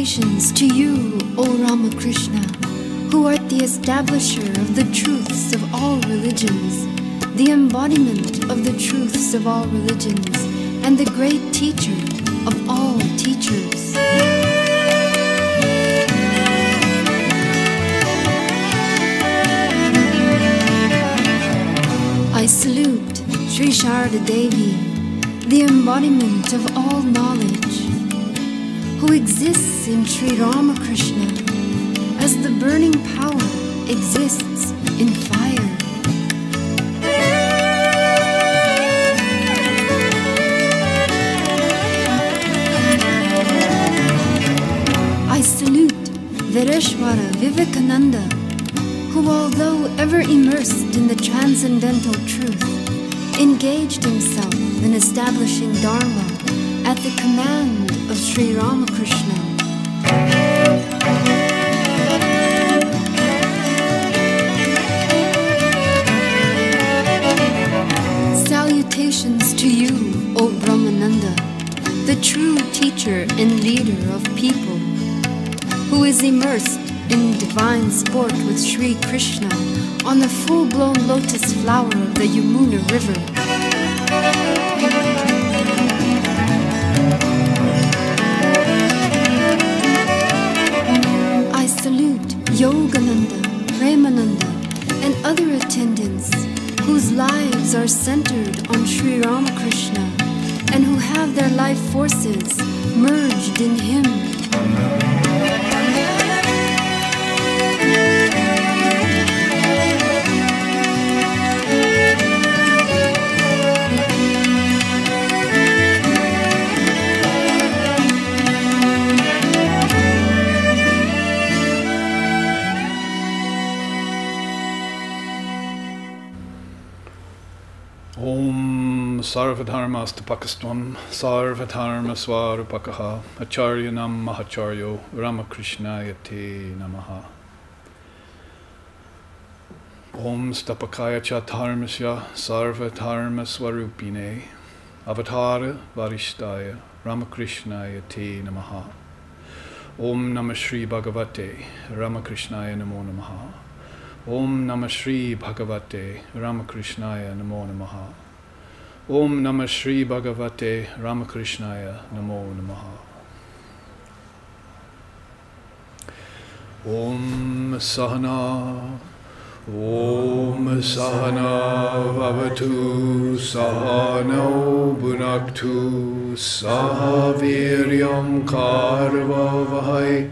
Salutations to you, O Ramakrishna, who art the establisher of the truths of all religions, the embodiment of the truths of all religions, and the great teacher of all teachers. I salute Sri Sharda Devi, the embodiment of all knowledge, who exists in Sri Ramakrishna as the burning power exists in fire. I salute Vireshwara Vivekananda, who, although ever immersed in the transcendental truth, engaged himself in establishing Dharma at the command of Sri Ramakrishna. Salutations to you, O Brahmananda, the true teacher and leader of people, who is immersed in divine sport with Sri Krishna on the full-blown lotus flower of the Yamuna River. I salute Yogananda, Premananda, and other attendants whose lives are centered on Sri Ramakrishna and who have their life forces merged in him. Om Sarvadharmastapakastvam Sarvadharmaswarupakaha Acharyanam Mahacharyo Ramakrishnaya Te Namaha. Om Stapakaya Chatarmasya Sarvadharmaswarupine Avatara Varishtaya Ramakrishnaya Te Namaha. Om Namah Shri Bhagavate Ramakrishnaya Namo Namaha. Om Namah Shri Bhagavate Ramakrishnaya Namo Namaha. Om Namah Shri Bhagavate Ramakrishnaya Namo Namaha. Om Sahana Vavatu Sahano Bhunaktu Sahaviryam Karvavahai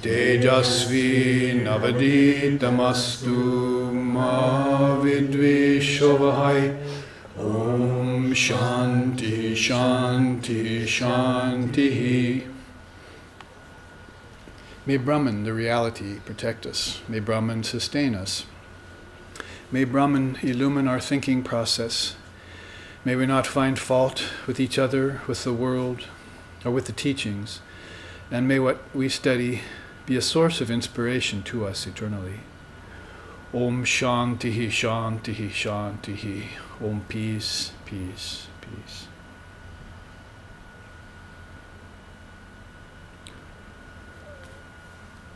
Tejasvi Navaditamastu Ma Vidvishovahai. Om Shanti Shanti Shanti. May Brahman, the reality, protect us. May Brahman sustain us. May Brahman illumine our thinking process. May we not find fault with each other, with the world, or with the teachings. And may what we study be a source of inspiration to us eternally. Om Shanti Shanti Shanti. Om peace, peace, peace.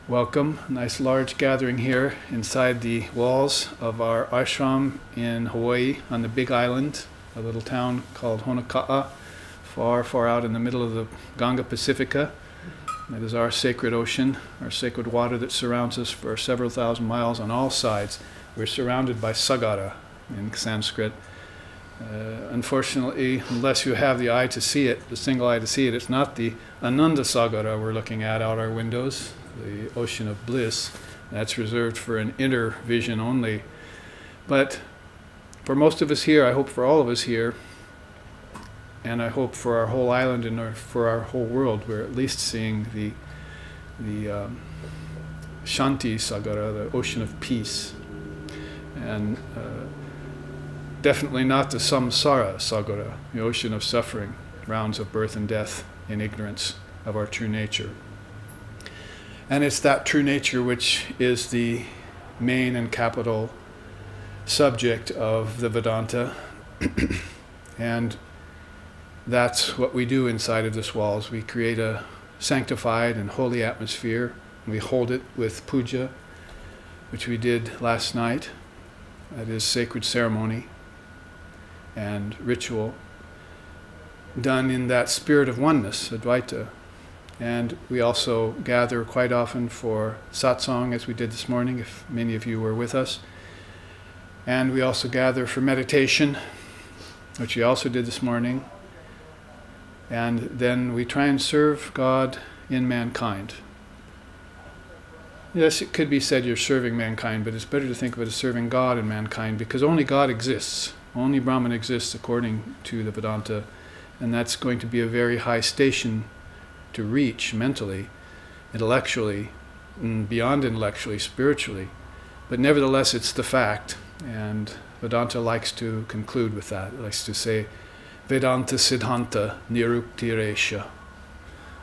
Welcome. Nice large gathering here inside the walls of our ashram in Hawaii on the Big Island, a little town called Honoka'a, far, far out in the middle of the Ganga Pacifica. That is our sacred ocean, our sacred water that surrounds us for several thousand miles on all sides. We're surrounded by sagara in Sanskrit. Unfortunately, unless you have the eye to see it, the single eye to see it, it's not the Ananda Sagara we're looking at out our windows, the ocean of bliss. That's reserved for an inner vision only. But for most of us here, I hope for all of us here, and I hope for our whole island and for our whole world, we're at least seeing the Shanti Sagara, the ocean of peace. And definitely not the Samsara Sagara, the ocean of suffering, rounds of birth and death in ignorance of our true nature. And it's that true nature which is the main and capital subject of the Vedanta. And that's what we do inside of this walls. We create a sanctified and holy atmosphere. We hold it with puja, which we did last night. That is sacred ceremony and ritual done in that spirit of oneness, Advaita. And we also gather quite often for satsang, as we did this morning, if many of you were with us. And we also gather for meditation, which we also did this morning. And then we try and serve God in mankind. Yes, it could be said you're serving mankind, but it's better to think of it as serving God in mankind, because only God exists. Only Brahman exists according to the Vedanta. And that's going to be a very high station to reach mentally, intellectually, and beyond intellectually, spiritually. But nevertheless, it's the fact. And Vedanta likes to conclude with that. It likes to say, Vedanta Siddhanta Niruktiresha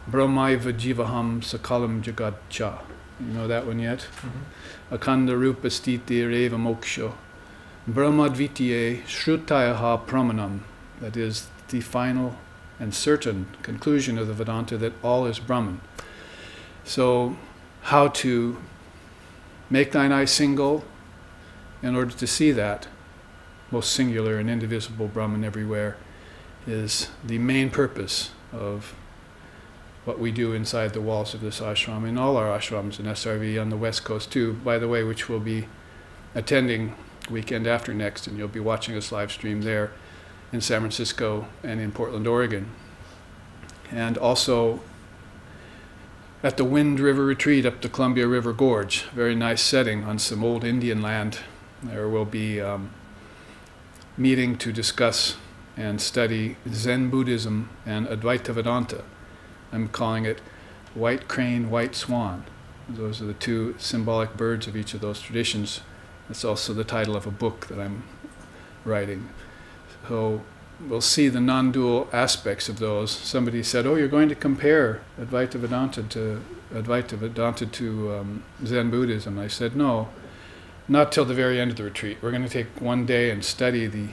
Brahmaiva Jivaham Sakalam Jagadcha. You know that one yet? Mm-hmm. Akanda Rupa Stiti Reva Moksha Brahmadvitiye Shrutayaha Pramanam. That is the final and certain conclusion of the Vedanta, that all is Brahman. So, how to make thine eye single in order to see that most singular and indivisible Brahman everywhere is the main purpose of what we do inside the walls of this ashram, in all our ashrams in SRV on the West Coast too, by the way, which we'll be attending weekend after next, and you'll be watching us live stream there in San Francisco and in Portland, Oregon. And also at the Wind River Retreat up the Columbia River Gorge, very nice setting on some old Indian land. There will be meeting to discuss and study Zen Buddhism and Advaita Vedanta. I'm calling it White Crane, White Swan. Those are the two symbolic birds of each of those traditions. That's also the title of a book that I'm writing. So we'll see the non-dual aspects of those. Somebody said, oh, you're going to compare Advaita Vedanta to Zen Buddhism. I said, no, not till the very end of the retreat. We're going to take one day and study the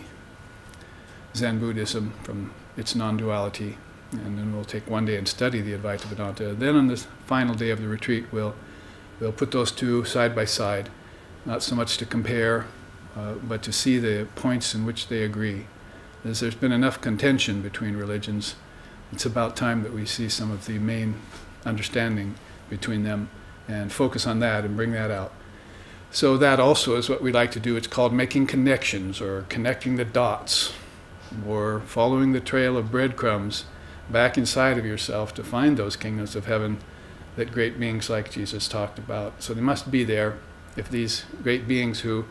Zen Buddhism from its non-duality, and then we'll take one day and study the Advaita Vedanta. Then on the final day of the retreat, we'll put those two side by side, not so much to compare, but to see the points in which they agree. As there's been enough contention between religions, it's about time that we see some of the main understanding between them and focus on that and bring that out. So that also is what we like to do. It's called making connections, or connecting the dots, or following the trail of breadcrumbs back inside of yourself to find those kingdoms of heaven that great beings like Jesus talked about. So they must be there if these great beings who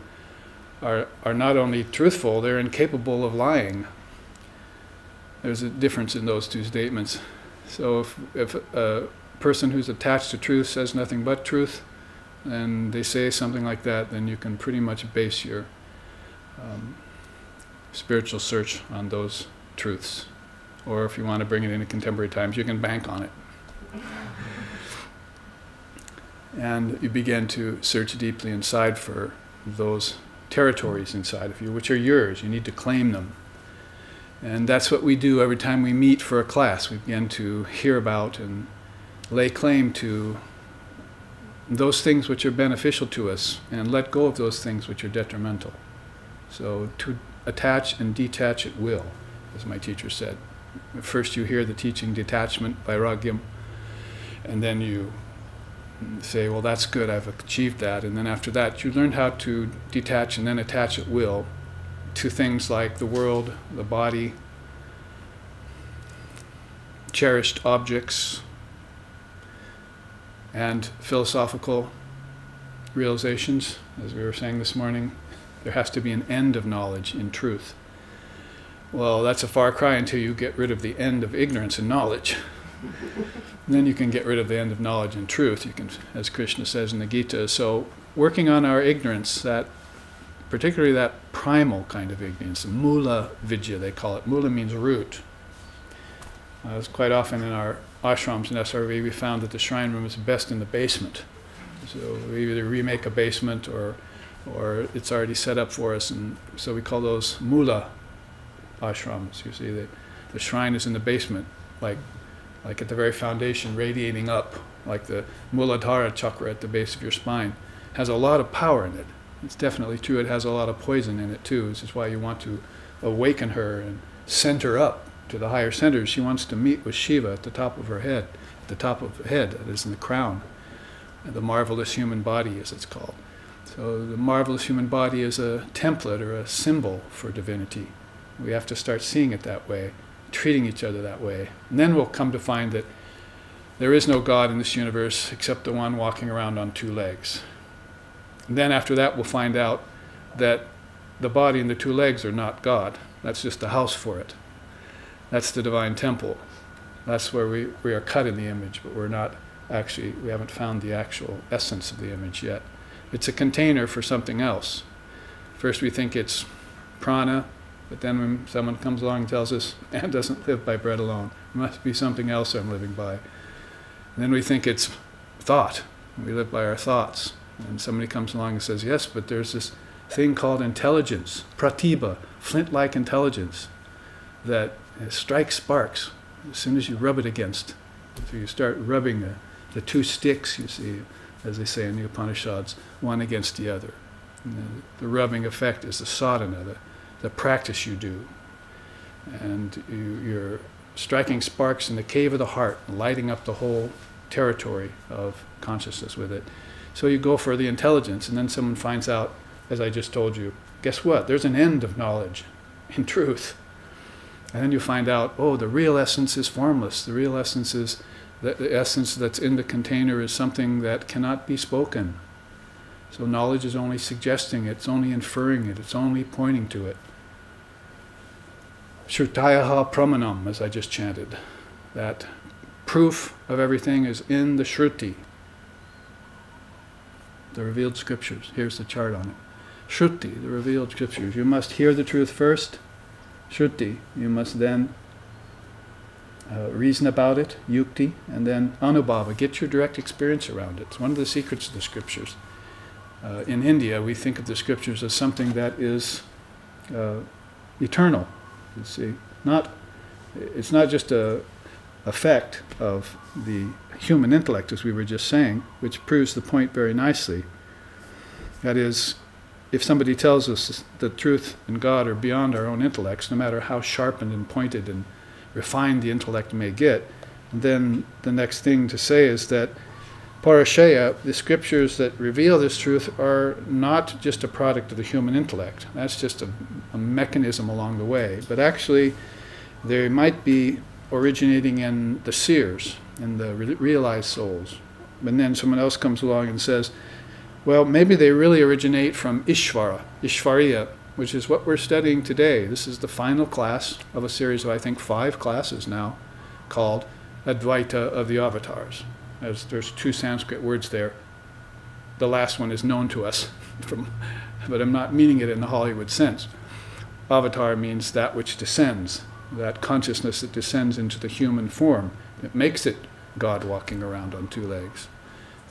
are not only truthful, they're incapable of lying. There's a difference in those two statements. So if a person who's attached to truth says nothing but truth, and they say something like that, then you can pretty much base your spiritual search on those truths. Or if you want to bring it into contemporary times, you can bank on it. And you begin to search deeply inside for those territories inside of you, which are yours. You need to claim them. And that's what we do every time we meet for a class. We begin to hear about and lay claim to those things which are beneficial to us, and let go of those things which are detrimental. So to attach and detach at will, as my teacher said. First you hear the teaching detachment, vairagyam, and then you say, well, that's good, I've achieved that. And then after that, you learn how to detach and then attach at will to things like the world, the body, cherished objects, and philosophical realizations. As we were saying this morning, there has to be an end of knowledge in truth. Well, that's a far cry until you get rid of the end of ignorance and knowledge. Then you can get rid of the end of knowledge and truth. You can, as Krishna says in the Gita. So working on our ignorance, that particularly that primal kind of ignorance, mula vidya they call it. Mula means root. It's quite often in our ashrams in SRV we found that the shrine room is best in the basement. So we either remake a basement or it's already set up for us, and so we call those mula ashrams. You see, the shrine is in the basement, like like at the very foundation, radiating up, like the Muladhara chakra at the base of your spine, has a lot of power in it. It's definitely true. It has a lot of poison in it too. This is why you want to awaken her and send her up to the higher centers. She wants to meet with Shiva at the top of her head, at the top of the head, that is in the crown, the marvelous human body, as it's called. So the marvelous human body is a template or a symbol for divinity. We have to start seeing it that way, treating each other that way. And then we'll come to find that there is no God in this universe except the one walking around on two legs. And then after that we'll find out that the body and the two legs are not God. That's just a house for it. That's the divine temple. That's where we are cut in the image, but we're not actually, we haven't found the actual essence of the image yet. It's a container for something else. First we think it's prana, but then when someone comes along and tells us, man doesn't live by bread alone, it must be something else I'm living by. And then we think it's thought, we live by our thoughts. And somebody comes along and says, yes, but there's this thing called intelligence, pratibha, flint-like intelligence, that strikes sparks as soon as you rub it against. So you start rubbing the two sticks, you see, as they say in the Upanishads, one against the other. And the rubbing effect is the sadhana, the practice you do. And you're striking sparks in the cave of the heart, lighting up the whole territory of consciousness with it. So you go for the intelligence, and then someone finds out, as I just told you, guess what? There's an end of knowledge in truth. And then you find out, oh, the real essence is formless. The real essence is, the essence that's in the container is something that cannot be spoken. So knowledge is only suggesting it, it's only inferring it, it's only pointing to it. Shrutayaha pramanam, as I just chanted. That proof of everything is in the Shruti, the revealed scriptures. Here's the chart on it. Shruti, the revealed scriptures. You must hear the truth first. Shruti, you must then reason about it, yukti, and then anubhava, get your direct experience around it. It's one of the secrets of the scriptures. In India, we think of the scriptures as something that is eternal. You see, it's not just a effect of the human intellect, as we were just saying, which proves the point very nicely. That is, if somebody tells us the truth and God are beyond our own intellects, no matter how sharpened and pointed and refined the intellect may get, then the next thing to say is that Parashaya, the scriptures that reveal this truth, are not just a product of the human intellect. That's just a mechanism along the way. But actually, they might be originating in the seers, in the realized souls. And then someone else comes along and says, well, maybe they really originate from Ishvara, Ishvariya, which is what we're studying today. This is the final class of a series of, I think, 5 classes now, called Advaita of the Avatars. There's 2 Sanskrit words there. The last one is known to us, but I'm not meaning it in the Hollywood sense. Avatar means that which descends, that consciousness that descends into the human form. It makes it God walking around on 2 legs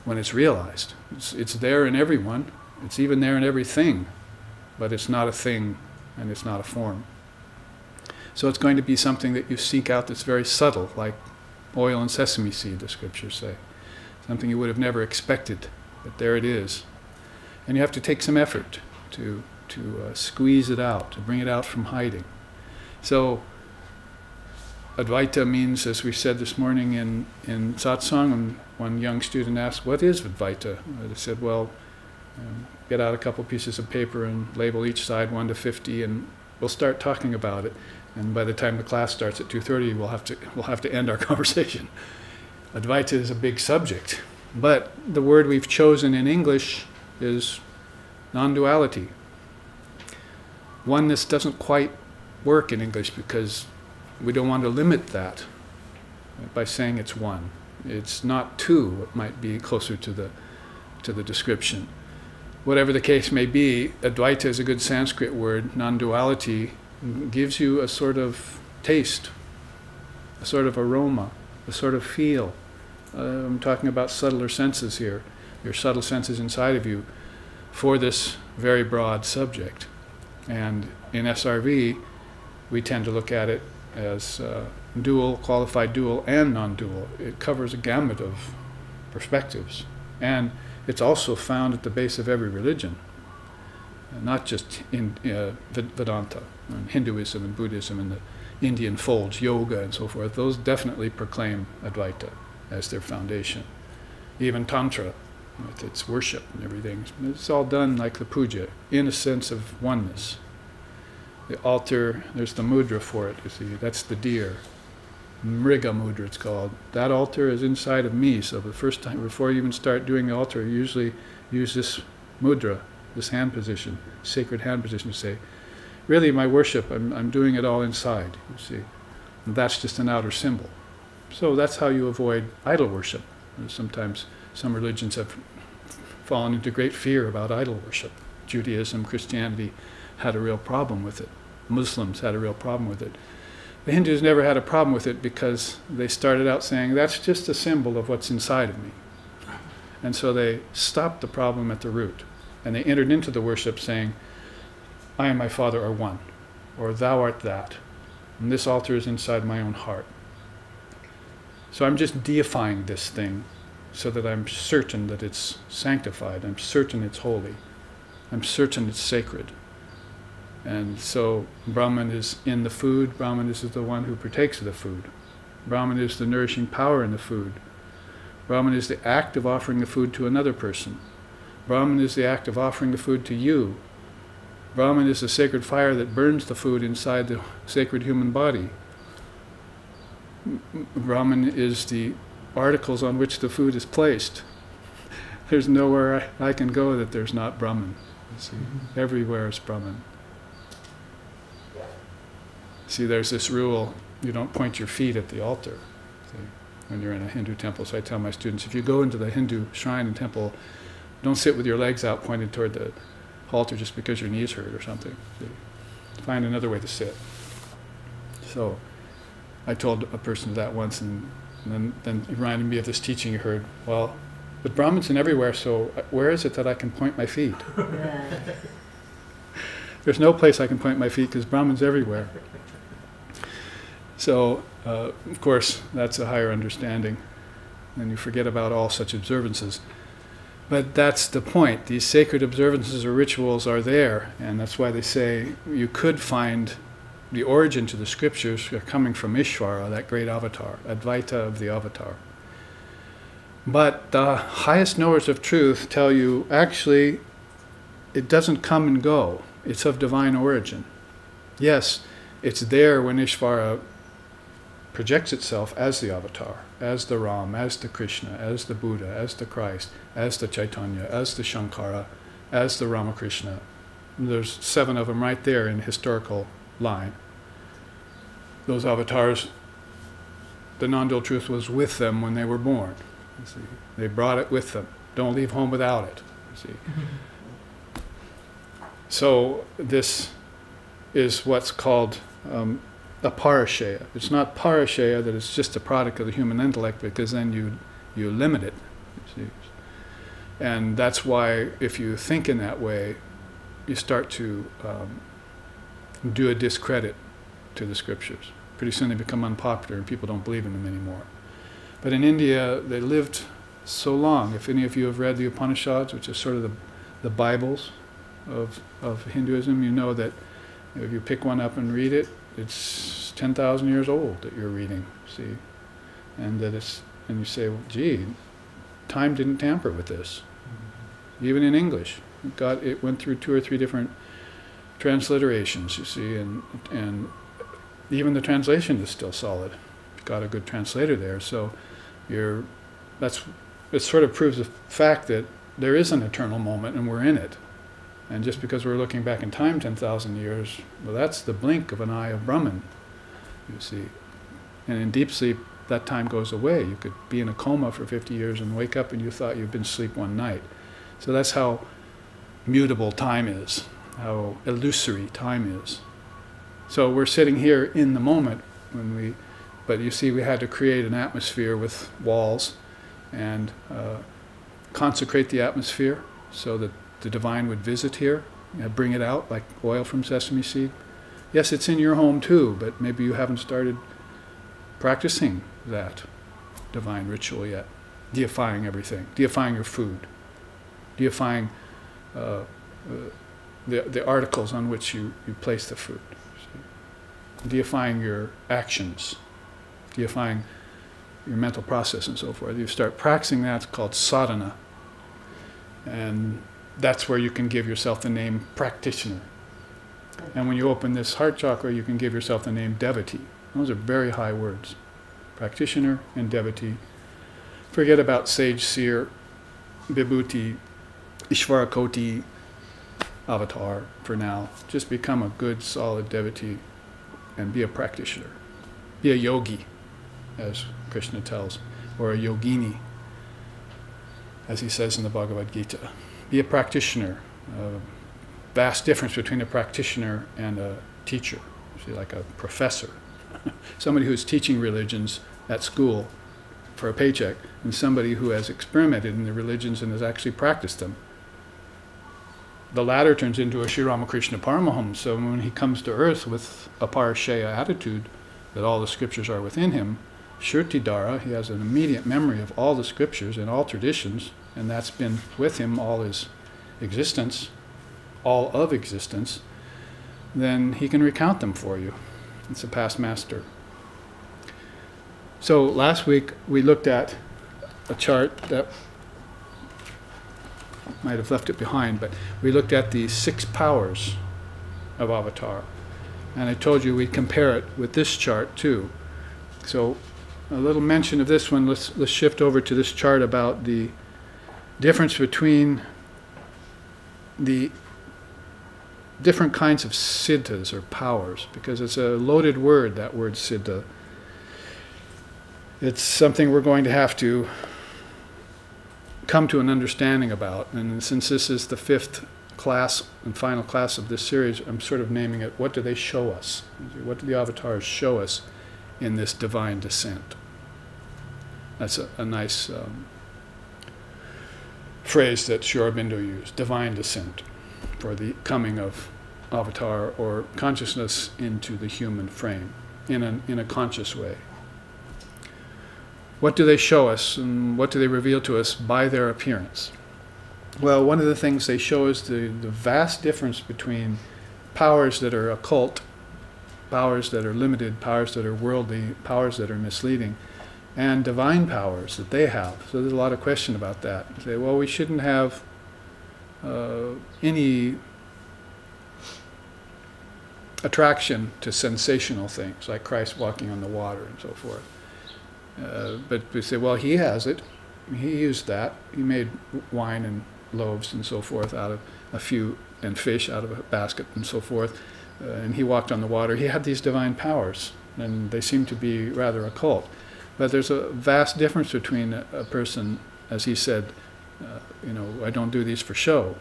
when it's realized. It's there in everyone. It's even there in everything, but it's not a thing and it's not a form. So it's going to be something that you seek out that's very subtle, like oil and sesame seed, the scriptures say. Something you would have never expected, but there it is. And you have to take some effort to squeeze it out, to bring it out from hiding. So Advaita means, as we said this morning in satsang, and one young student asked, what is Advaita? I said, well, get out a couple pieces of paper and label each side 1 to 50, and we'll start talking about it. And by the time the class starts at 2:30, we'll have to end our conversation. Advaita is a big subject, but the word we've chosen in English is non-duality. Oneness doesn't quite work in English because we don't want to limit that by saying it's one. It's not 2. It might be closer to the description. Whatever the case may be, Advaita is a good Sanskrit word. Non-duality gives you a sort of taste, a sort of aroma, a sort of feel. I'm talking about subtler senses here, your subtle senses inside of you, for this very broad subject. And in SRV, we tend to look at it as dual, qualified dual, and non-dual. It covers a gamut of perspectives. And it's also found at the base of every religion, not just in Vedanta, and Hinduism and Buddhism and the Indian folds, yoga and so forth. Those definitely proclaim Advaita as their foundation. Even Tantra, with its worship and everything, it's all done like the puja, in a sense of oneness. The altar, there's the mudra for it, you see, that's the deer. Mriga mudra it's called. That altar is inside of me, so the first time, before you even start doing the altar, you usually use this mudra, this hand position, sacred hand position, to say, really my worship, I'm doing it all inside, you see. And that's just an outer symbol. So that's how you avoid idol worship. Sometimes some religions have fallen into great fear about idol worship. Judaism, Christianity had a real problem with it. Muslims had a real problem with it. The Hindus never had a problem with it because they started out saying, that's just a symbol of what's inside of me. And so they stopped the problem at the root. And they entered into the worship saying, I and my Father are one, or thou art that. And this altar is inside my own heart. So I'm just deifying this thing so that I'm certain that it's sanctified. I'm certain it's holy. I'm certain it's sacred. And so Brahman is in the food. Brahman is the one who partakes of the food. Brahman is the nourishing power in the food. Brahman is the act of offering the food to another person. Brahman is the act of offering the food to you. Brahman is the sacred fire that burns the food inside the sacred human body. Brahman is the articles on which the food is placed. There's nowhere I can go that there's not Brahman. You see, everywhere is Brahman. See, there's this rule, you don't point your feet at the altar, see, when you're in a Hindu temple. So I tell my students, if you go into the Hindu shrine and temple, don't sit with your legs out pointed toward the altar just because your knees hurt or something. See, find another way to sit. So I told a person that once, and then it reminded me of this teaching you heard. Well, but Brahmins in everywhere, so where is it that I can point my feet? There's no place I can point my feet because Brahmins everywhere. So, of course, that's a higher understanding, and you forget about all such observances. But that's the point. These sacred observances or rituals are there, and that's why they say you could find the origin to the scriptures are coming from Ishvara, that great avatar, Advaita of the avatar. But the highest knowers of truth tell you, actually, it doesn't come and go. It's of divine origin. Yes, it's there when Ishvara projects itself as the avatar, as the Ram, as the Krishna, as the Buddha, as the Christ, as the Chaitanya, as the Shankara, as the Ramakrishna. There's 7 of them right there in historical line. Those avatars, the non-dual truth was with them when they were born. You see, they brought it with them. Don't leave home without it. You see. So this is what's called a parashaya. It's not parashaya that it's just a product of the human intellect, because then you limit it. You see. And that's why if you think in that way, you start to do a discredit to the scriptures. Pretty soon they become unpopular and people don't believe in them anymore. But in India, they lived so long. If any of you have read the Upanishads, which is sort of the Bibles of Hinduism, you know that if you pick one up and read it, it's 10,000 years old that you're reading, see? And that and you say, well, gee, time didn't tamper with this. Even in English, it went through 2 or 3 different transliterations, you see, and even the translation is still solid. You've got a good translator there, so it sort of proves the fact that there is an eternal moment and we're in it. And just because we're looking back in time 10,000 years, well, that's the blink of an eye of Brahman, you see. And in deep sleep, that time goes away. You could be in a coma for 50 years and wake up and you thought you'd been asleep one night. So that's how mutable time is, how illusory time is. So we're sitting here in the moment but you see we had to create an atmosphere with walls and consecrate the atmosphere so that the divine would visit here, bring it out like oil from sesame seed. Yes, it's in your home too, but maybe you haven't started practicing that divine ritual yet, deifying everything, deifying your food, deifying the articles on which you place the food, deifying your actions, deifying your mental process and so forth. You start practicing that, it's called sadhana. And that's where you can give yourself the name practitioner. And when you open this heart chakra, you can give yourself the name devotee. Those are very high words. Practitioner and devotee. Forget about sage, seer, vibhuti, ishvarakoti, avatar for now. Just become a good, solid devotee and be a practitioner. Be a yogi, as Krishna tells, or a yogini, as he says in the Bhagavad Gita. Be a practitioner. Vast difference between a practitioner and a teacher. See, like a professor. Somebody who's teaching religions at school for a paycheck, and somebody who has experimented in the religions and has actually practiced them. The latter turns into a Sri Ramakrishna Paramahamsa. So when he comes to earth with a parashaya attitude, that all the scriptures are within him, Shrutidhara, he has an immediate memory of all the scriptures and all traditions, and that's been with him all his existence, all of existence, then he can recount them for you. It's a past master. So last week we looked at a chart that might have left it behind, but we looked at the 6 powers of Avatar. And I told you we'd compare it with this chart too. So a little mention of this one. Let's shift over to this chart about the difference between the different kinds of siddhas or powers, because it's a loaded word, that word siddha. It's something we're going to have to come to an understanding about. And since this is the 5th class and final class of this series, I'm sort of naming it, what do they show us? What do the avatars show us in this divine descent? That's a nice phrase that Sri Aurobindo used, divine descent, for the coming of avatar or consciousness into the human frame in a conscious way. What do they show us, and what do they reveal to us by their appearance? Well, one of the things they show is the vast difference between powers that are occult, powers that are limited, powers that are worldly, powers that are misleading, and divine powers that they have. So there's a lot of question about that. You say, well, we shouldn't have any attraction to sensational things, like Christ walking on the water and so forth. But we say, well, he has it. He used that. He made wine and loaves and so forth out of a few, and fish out of a basket and so forth. And he walked on the water. He had these divine powers, and they seem to be rather occult. But there's a vast difference between a person, as he said, I don't do these for show.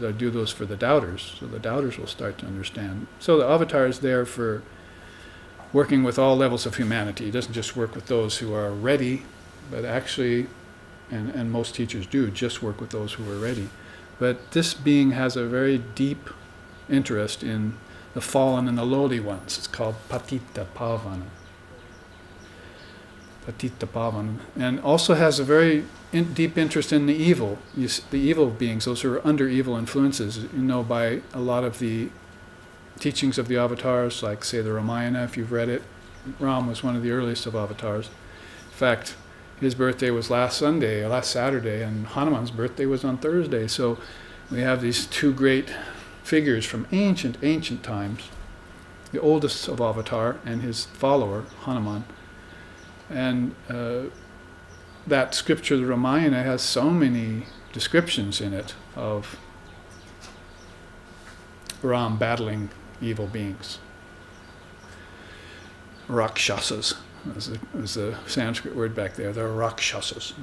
I do those for the doubters, so the doubters will start to understand. So the avatar is there for working with all levels of humanity. He doesn't just work with those who are ready, but actually, and most teachers do, just work with those who are ready. But this being has a very deep interest in the fallen and the lowly ones. It's called Patita Pavana. Patita Pavana. And also has a very deep interest in the evil. The evil beings, those who are under evil influences, by a lot of the teachings of the avatars, like, say, the Ramayana, if you've read it. Ram was one of the earliest of avatars. In fact, his birthday was last Saturday, and Hanuman's birthday was on Thursday. So we have these 2 great figures from ancient times, the oldest of Avatar and his follower, Hanuman. And that scripture, the Ramayana, has so many descriptions in it of Ram battling evil beings. Rakshasas was the Sanskrit word back there. They're Rakshasas.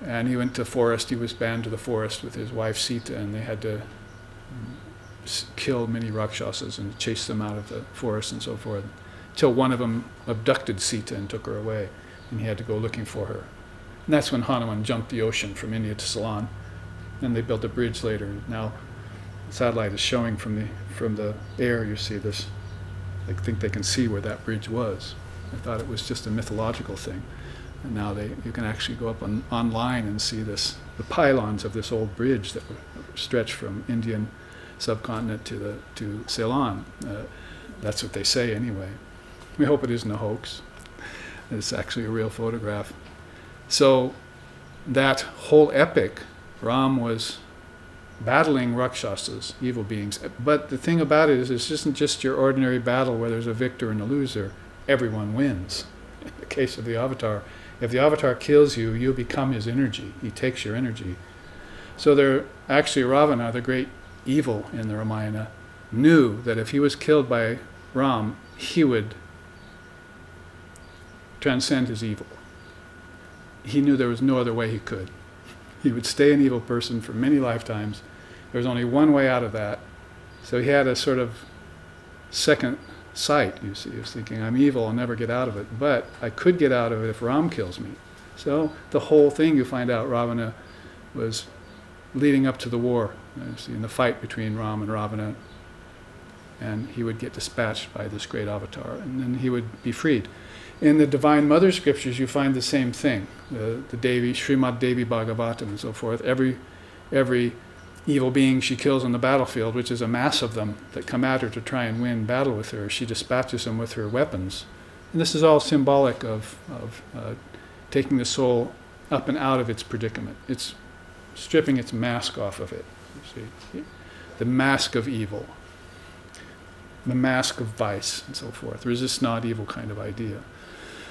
And he went to the forest. He was banned to the forest with his wife Sita, and they had to kill many Rakshasas and chase them out of the forest and so forth, till one of them abducted Sita and took her away, and he had to go looking for her. And that's when Hanuman jumped the ocean from India to Ceylon, and they built a bridge later. Now, the satellite is showing from the air. You see this They think they can see where that bridge was. I thought it was just a mythological thing. And now you can actually go up online and see the pylons of this old bridge that were stretched from Indian subcontinent to Ceylon. That's what they say anyway. We hope it isn't a hoax. It's actually a real photograph. So that whole epic, Ram was battling Rakshasas, evil beings. But the thing about it is, it isn't just your ordinary battle where there's a victor and a loser. Everyone wins. In the case of the Avatar, if the Avatar kills you, you become his energy. He takes your energy. So actually Ravana, the great evil in the Ramayana, knew that if he was killed by Ram, he would transcend his evil. He knew there was no other way he could. He would stay an evil person for many lifetimes. There was only one way out of that. So he had a sort of second sight, you see. He was thinking, I'm evil, I'll never get out of it. But I could get out of it if Ram kills me. So the whole thing, you find out, Ravana was leading up to the war, you see, in the fight between Ram and Ravana. And he would get dispatched by this great Avatar, and then he would be freed. In the Divine Mother scriptures, you find the same thing. The Devi, Srimad Devi Bhagavatam and so forth. Every evil being she kills on the battlefield, which is a mass of them that come at her to try and win battle with her, she dispatches them with her weapons. And this is all symbolic of taking the soul up and out of its predicament. It's stripping its mask off of it. You see, the mask of evil, the mask of vice, and so forth. Resist not evil kind of idea.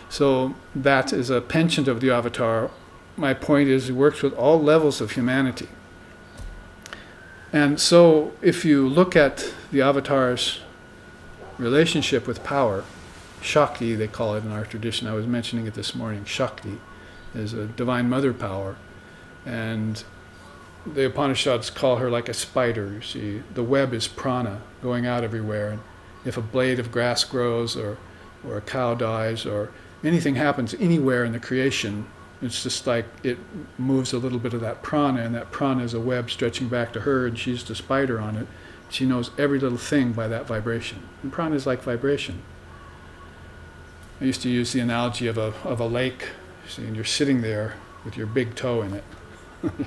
So that is a penchant of the Avatar. My point is, it works with all levels of humanity. And so if you look at the Avatar's relationship with power, Shakti, they call it in our tradition. I was mentioning it this morning. Shakti is a Divine Mother power. And the Upanishads call her like a spider, you see. The web is prana, going out everywhere. And if a blade of grass grows, or a cow dies, or anything happens anywhere in the creation, it's just like it moves a little bit of that prana, and that prana is a web stretching back to her, and she's the spider on it. She knows every little thing by that vibration. And prana is like vibration. I used to use the analogy of a lake, see, and you're sitting there with your big toe in it.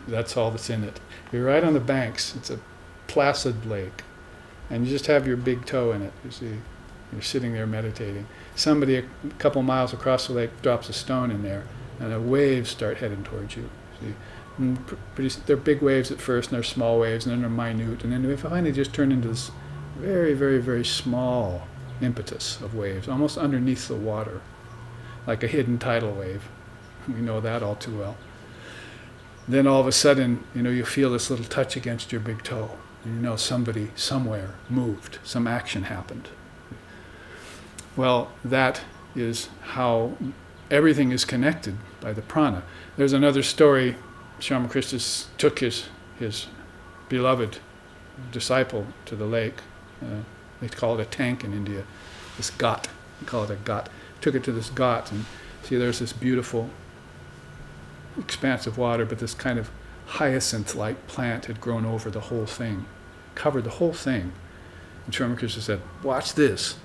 That's all that's in it. You're right on the banks. It's a placid lake. And you just have your big toe in it, you see. You're sitting there meditating. Somebody a couple miles across the lake drops a stone in there, and the waves start heading towards you. See? And they're big waves at first, and they're small waves, and then they're minute, and then they finally just turn into this very, very, very small impetus of waves, almost underneath the water, like a hidden tidal wave. We know that all too well. Then all of a sudden, you feel this little touch against your big toe. And somebody somewhere moved, some action happened. Well, that is how everything is connected by the prana. There's another story. Ramakrishna took his beloved disciple to the lake. They call it a tank in India, this ghat. They call it a ghat. Took it to this ghat, and see, there's this beautiful expanse of water, but this kind of hyacinth-like plant had grown over the whole thing, covered the whole thing. And Sri Ramakrishna said, watch this.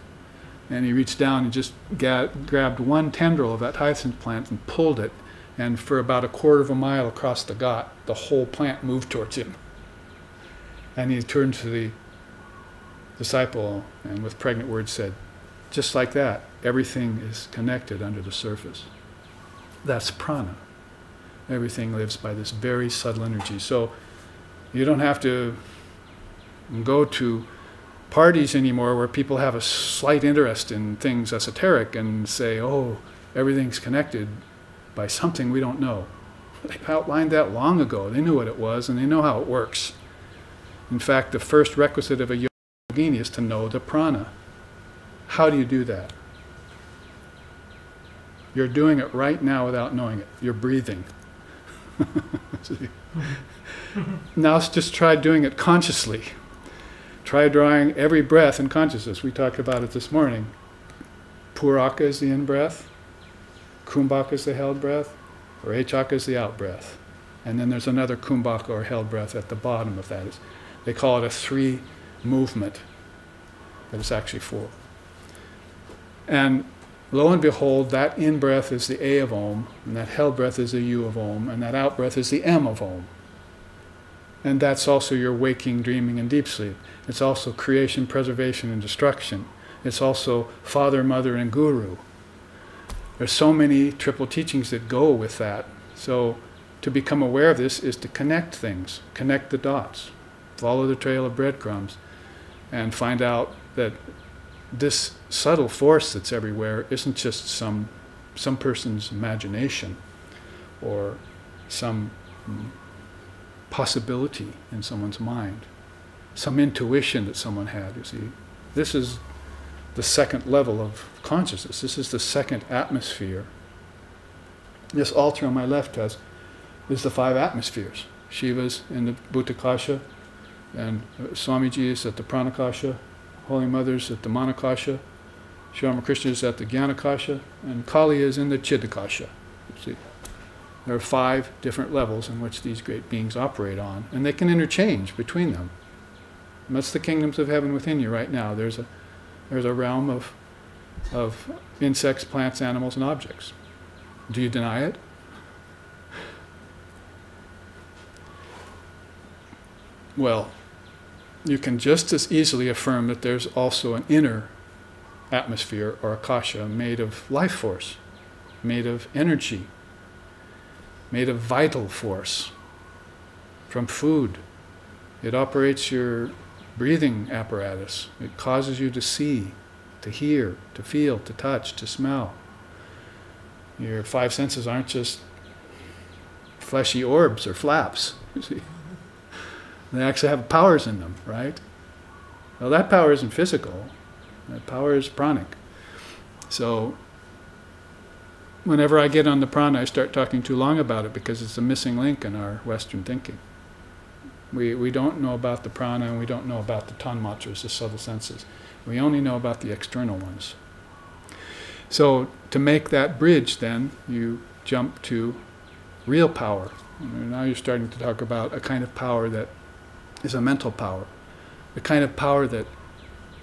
And he reached down and just grabbed one tendril of that hyacinth plant and pulled it, and for about a quarter of a mile across the ghat, the whole plant moved towards him. And he turned to the disciple and with pregnant words said, just like that, everything is connected under the surface. That's prana. Everything lives by this very subtle energy. So you don't have to go to parties anymore where people have a slight interest in things esoteric and say, oh, everything's connected by something we don't know. They've outlined that long ago. They knew what it was, and they know how it works. In fact, the first requisite of a yogini is to know the prana. How do you do that? You're doing it right now without knowing it. You're breathing. Now just try doing it consciously. Try drawing every breath in consciousness. We talked about it this morning. Puraka is the in-breath, Kumbhaka is the held breath, or Echaka is the out-breath. And then there's another Kumbhaka or held breath at the bottom of that. They call it a 3 movement, but it's actually 4. And lo and behold, that in-breath is the A of Om, and that held breath is the U of Om, and that out-breath is the M of Om. And that's also your waking, dreaming, and deep sleep. It's also creation, preservation, and destruction. It's also Father, Mother, and Guru. There's so many triple teachings that go with that. So to become aware of this is to connect things, connect the dots, follow the trail of breadcrumbs, and find out that this subtle force that's everywhere isn't just some person's imagination or some possibility in someone's mind, some intuition that someone had. You see, this is the second level of consciousness. This is the second atmosphere. This altar on my left is the 5 atmospheres. Shiva's in the Bhutakasha, and Swamiji is at the Pranakasha, Holy Mother's at the Manakasha, Sri Ramakrishna is at the Jnanakasha, and Kali is in the Chiddakasha. See, there are 5 different levels in which these great beings operate on, and they can interchange between them. And that's the kingdoms of heaven within you right now. There's a realm of insects, plants, animals, and objects. Do you deny it? Well, you can just as easily affirm that there's also an inner atmosphere or akasha made of life force, made of energy, made of vital force from food. It operates your breathing apparatus. It causes you to see, to hear, to feel, to touch, to smell. Your 5 senses aren't just fleshy orbs or flaps, you see. They actually have powers in them, right? Well, that power isn't physical. That power is pranic. So whenever I get on the prana, I start talking too long about it because it's a missing link in our Western thinking. We don't know about the prana, and we don't know about the tanmatras, the subtle senses. We only know about the external ones. So to make that bridge, then, you jump to real power. And now you're starting to talk about a kind of power that is a mental power, the kind of power that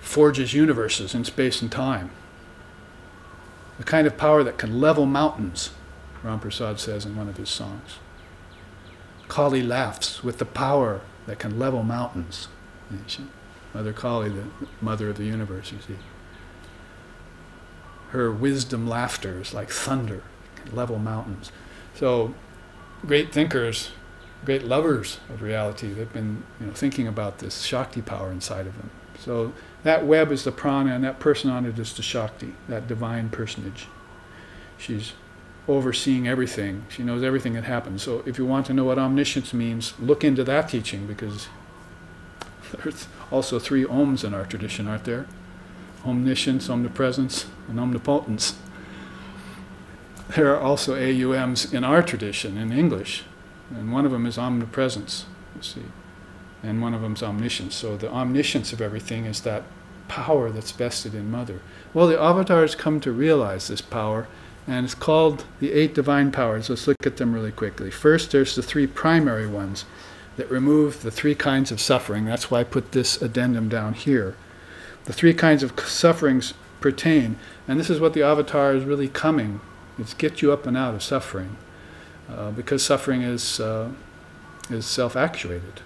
forges universes in space and time, the kind of power that can level mountains, Ram Prasad says in one of his songs. Kali laughs with the power that can level mountains. Mother Kali, the mother of the universe, you see. Her wisdom laughter is like thunder, can level mountains. So great thinkers, great lovers of reality, they've been thinking about this Shakti power inside of them. So that web is the prana, and that person on it is the Shakti, that divine personage. She's overseeing everything. She knows everything that happens. So if you want to know what omniscience means, look into that teaching, because there's also 3 Oms in our tradition, aren't there? Omniscience, omnipresence, and omnipotence. There are also AUMs in our tradition, in English, and one of them is omnipresence, you see, and one of them is omniscience. So the omniscience of everything is that power that's vested in Mother. Well, the avatars come to realize this power, and it's called the 8 divine powers. Let's look at them really quickly. First, there's the 3 primary ones that remove the 3 kinds of suffering. That's why I put this addendum down here. The 3 kinds of sufferings pertain, and this is what the avatar is really coming. It's get you up and out of suffering, because suffering is self-actuated.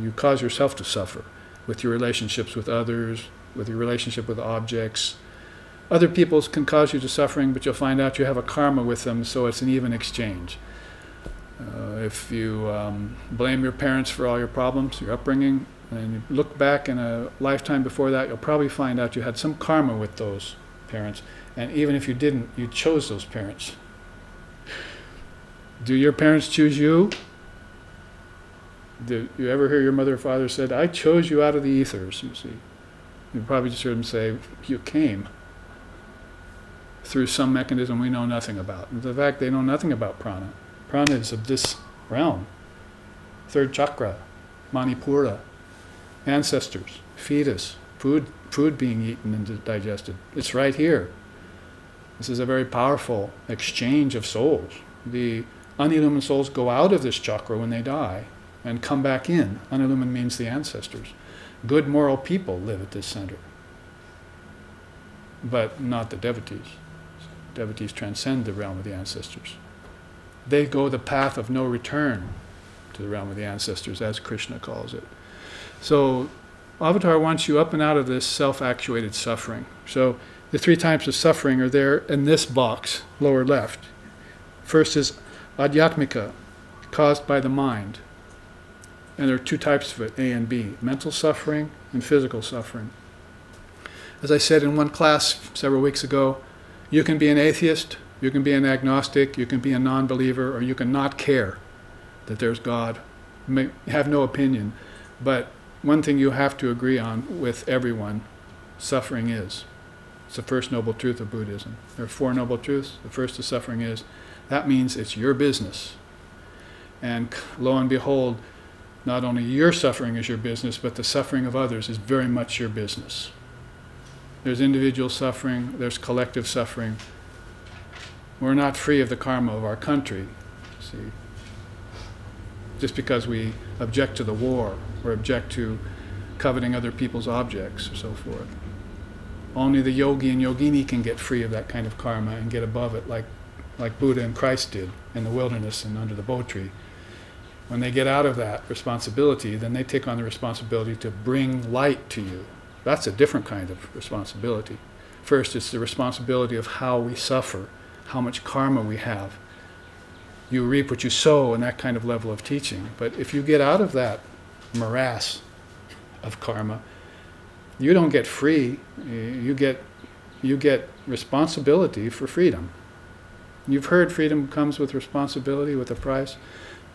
You cause yourself to suffer with your relationships with others, with your relationship with objects. Other people can cause you to suffering, but you'll find out you have a karma with them, so it's an even exchange. If you blame your parents for all your problems, your upbringing, and you look back in a lifetime before that, you'll probably find out you had some karma with those parents. And even if you didn't, you chose those parents. Do your parents choose you? Did you ever hear your mother or father said, I chose you out of the ethers, you see? You probably just heard them say, you came through some mechanism we know nothing about. In fact, they know nothing about prana. Prana is of this realm. 3rd chakra, Manipura, ancestors, fetus, food being eaten and digested. It's right here. This is a very powerful exchange of souls. The unillumined souls go out of this chakra when they die and come back in. Unillumined means the ancestors. Good moral people live at this center. but not the devotees. Devotees transcend the realm of the ancestors. They go the path of no return to the realm of the ancestors, as Krishna calls it. So Avatar wants you up and out of this self-actuated suffering. So the three types of suffering are there in this box, lower left. First is adhyatmika, caused by the mind. And there are two types of it, A and B, mental suffering and physical suffering. As I said in one class several weeks ago, you can be an atheist, you can be an agnostic, you can be a non-believer, or you can not care that there's God, have no opinion. But one thing you have to agree on with everyone, suffering is. It's the first noble truth of Buddhism. There are four noble truths. The first is suffering is. That means it's your business. And lo and behold, not only your suffering is your business, but the suffering of others is very much your business. There's individual suffering, there's collective suffering. We're not free of the karma of our country, see. Just because we object to the war or object to coveting other people's objects or so forth. Only the yogi and yogini can get free of that kind of karma and get above it like Buddha and Christ did in the wilderness and under the bo tree. When they get out of that responsibility, then they take on the responsibility to bring light to you. That's a different kind of responsibility. First, it's the responsibility of how we suffer, how much karma we have. You reap what you sow, and that kind of level of teaching. But if you get out of that morass of karma, you don't get free. You get responsibility for freedom. You've heard freedom comes with responsibility, with a price.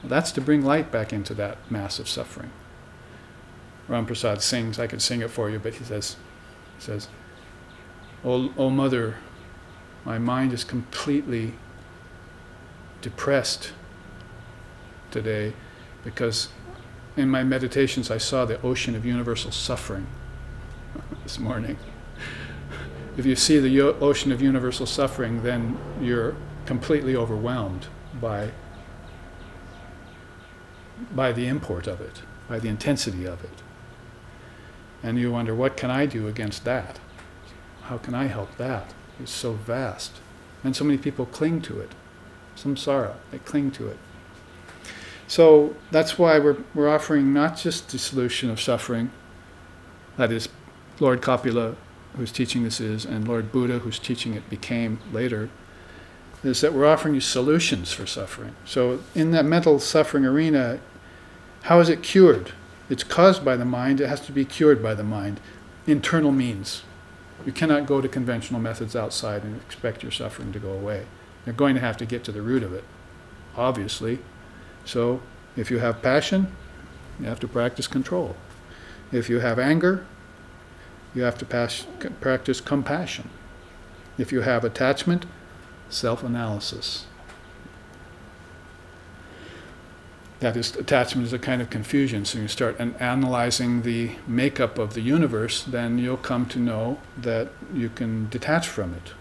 Well, that's to bring light back into that mass of suffering. Ram Prasad sings, I could sing it for you, but he says, "Oh Mother, my mind is completely depressed today because in my meditations I saw the ocean of universal suffering this morning." If you see the ocean of universal suffering, then you're completely overwhelmed by the import of it, by the intensity of it. And you wonder, what can I do against that? How can I help that? It's so vast. And so many people cling to it. Samsara, they cling to it. So that's why we're offering not just the solution of suffering, that is Lord Kapila, whose teaching this is, and Lord Buddha, whose teaching it became later, is that we're offering you solutions for suffering. So in that mental suffering arena, how is it cured? It's caused by the mind, it has to be cured by the mind. Internal means. You cannot go to conventional methods outside and expect your suffering to go away. You're going to have to get to the root of it, obviously. So if you have passion, you have to practice control. If you have anger, you have to practice compassion. If you have attachment, self-analysis. That is, attachment is a kind of confusion. So you start analyzing the makeup of the universe, then you'll come to know that you can detach from it.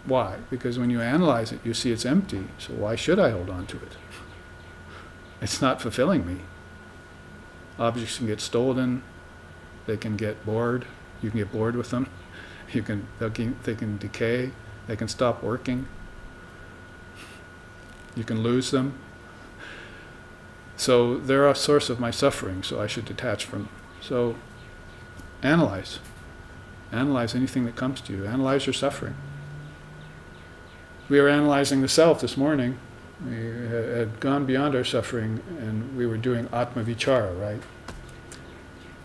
Why? Because when you analyze it, you see it's empty. So why should I hold on to it? It's not fulfilling me. Objects can get stolen. They can get bored. You can get bored with them. They can decay. They can stop working. You can lose them. So they're a source of my suffering, so I should detach from them. So analyze. Analyze anything that comes to you. Analyze your suffering. We were analyzing the self this morning. We had gone beyond our suffering, and we were doing Atma Vichara, right?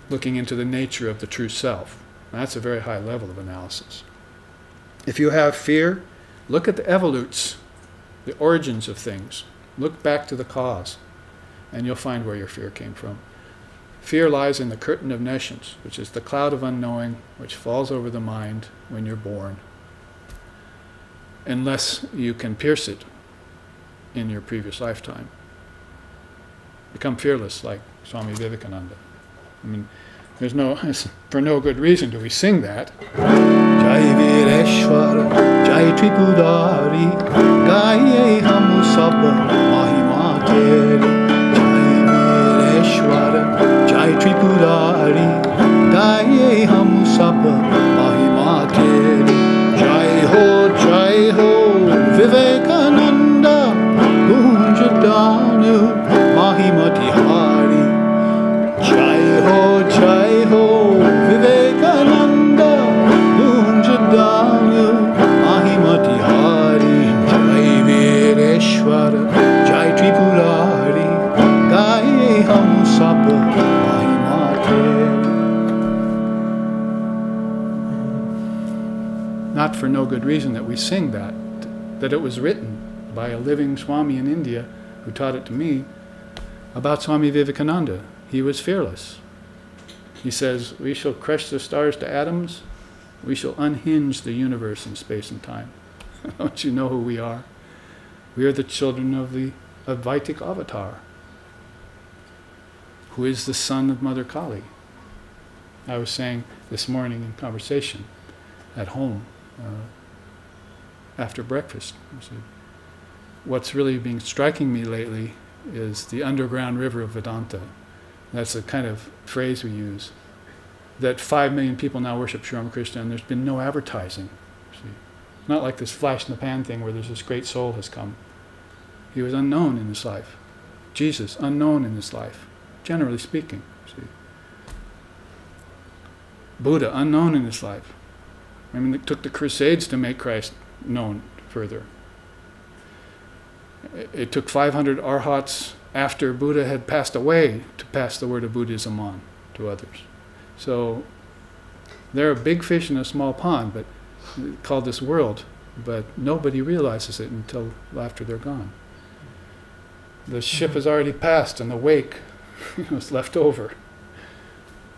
Looking into the nature of the true self. And that's a very high level of analysis. If you have fear, look at the evolutes, the origins of things. Look back to the cause, and you'll find where your fear came from. Fear lies in the curtain of nescience, which is the cloud of unknowing which falls over the mind when you're born, unless you can pierce it in your previous lifetime. Become fearless like Swami Vivekananda. I mean, for no good reason do we sing that. Jai Vireshwar, Jai Tripudari, Gaye Hamu Sab Mahima Teri. Jai Vireshwar, Jai Tripudari, Gaye Hamu Sab Mahima Teri. not for no good reason that we sing that it was written by a living Swami in India who taught it to me about Swami Vivekananda. He was fearless. He says, we shall crush the stars to atoms, we shall unhinge the universe in space and time. Don't you know who we are? We are the children of the Advaitic avatar, who is the son of Mother Kali. I was saying this morning in conversation at home after breakfast, what's really been striking me lately is the underground river of Vedanta. That's a kind of phrase we use. That 5 million people now worship Sri Ramakrishna, and there's been no advertising. See? Not like this flash in the pan thing where there's this great soul has come. He was unknown in his life. Jesus, unknown in his life, generally speaking. See? Buddha, unknown in his life. I mean, it took the Crusades to make Christ known further. It took 500 arhats after Buddha had passed away to pass the word of Buddhism on to others. So they're a big fish in a small pond, but called this world, but nobody realizes it until after they're gone. The ship has already passed, and the wake is left over.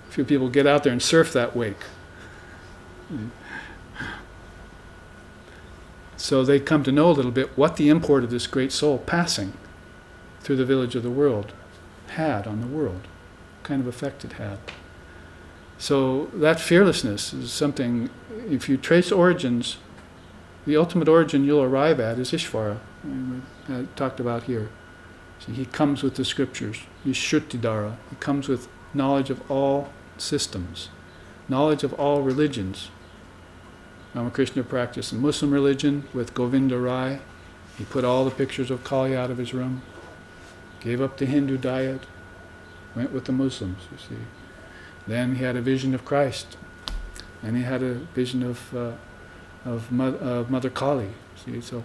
A few people get out there and surf that wake. So they come to know a little bit what the import of this great soul passing through the village of the world had on the world, what kind of effect it had. So that fearlessness is something, if you trace origins, the ultimate origin you'll arrive at is Ishvara, I talked about here. So he comes with the scriptures, he's Shrutidhara, he comes with knowledge of all systems, knowledge of all religions. Ramakrishna practiced a Muslim religion with Govinda Rai. He put all the pictures of Kali out of his room, gave up the Hindu diet, went with the Muslims, you see. Then he had a vision of Christ, and he had a vision of Mother Kali. See, so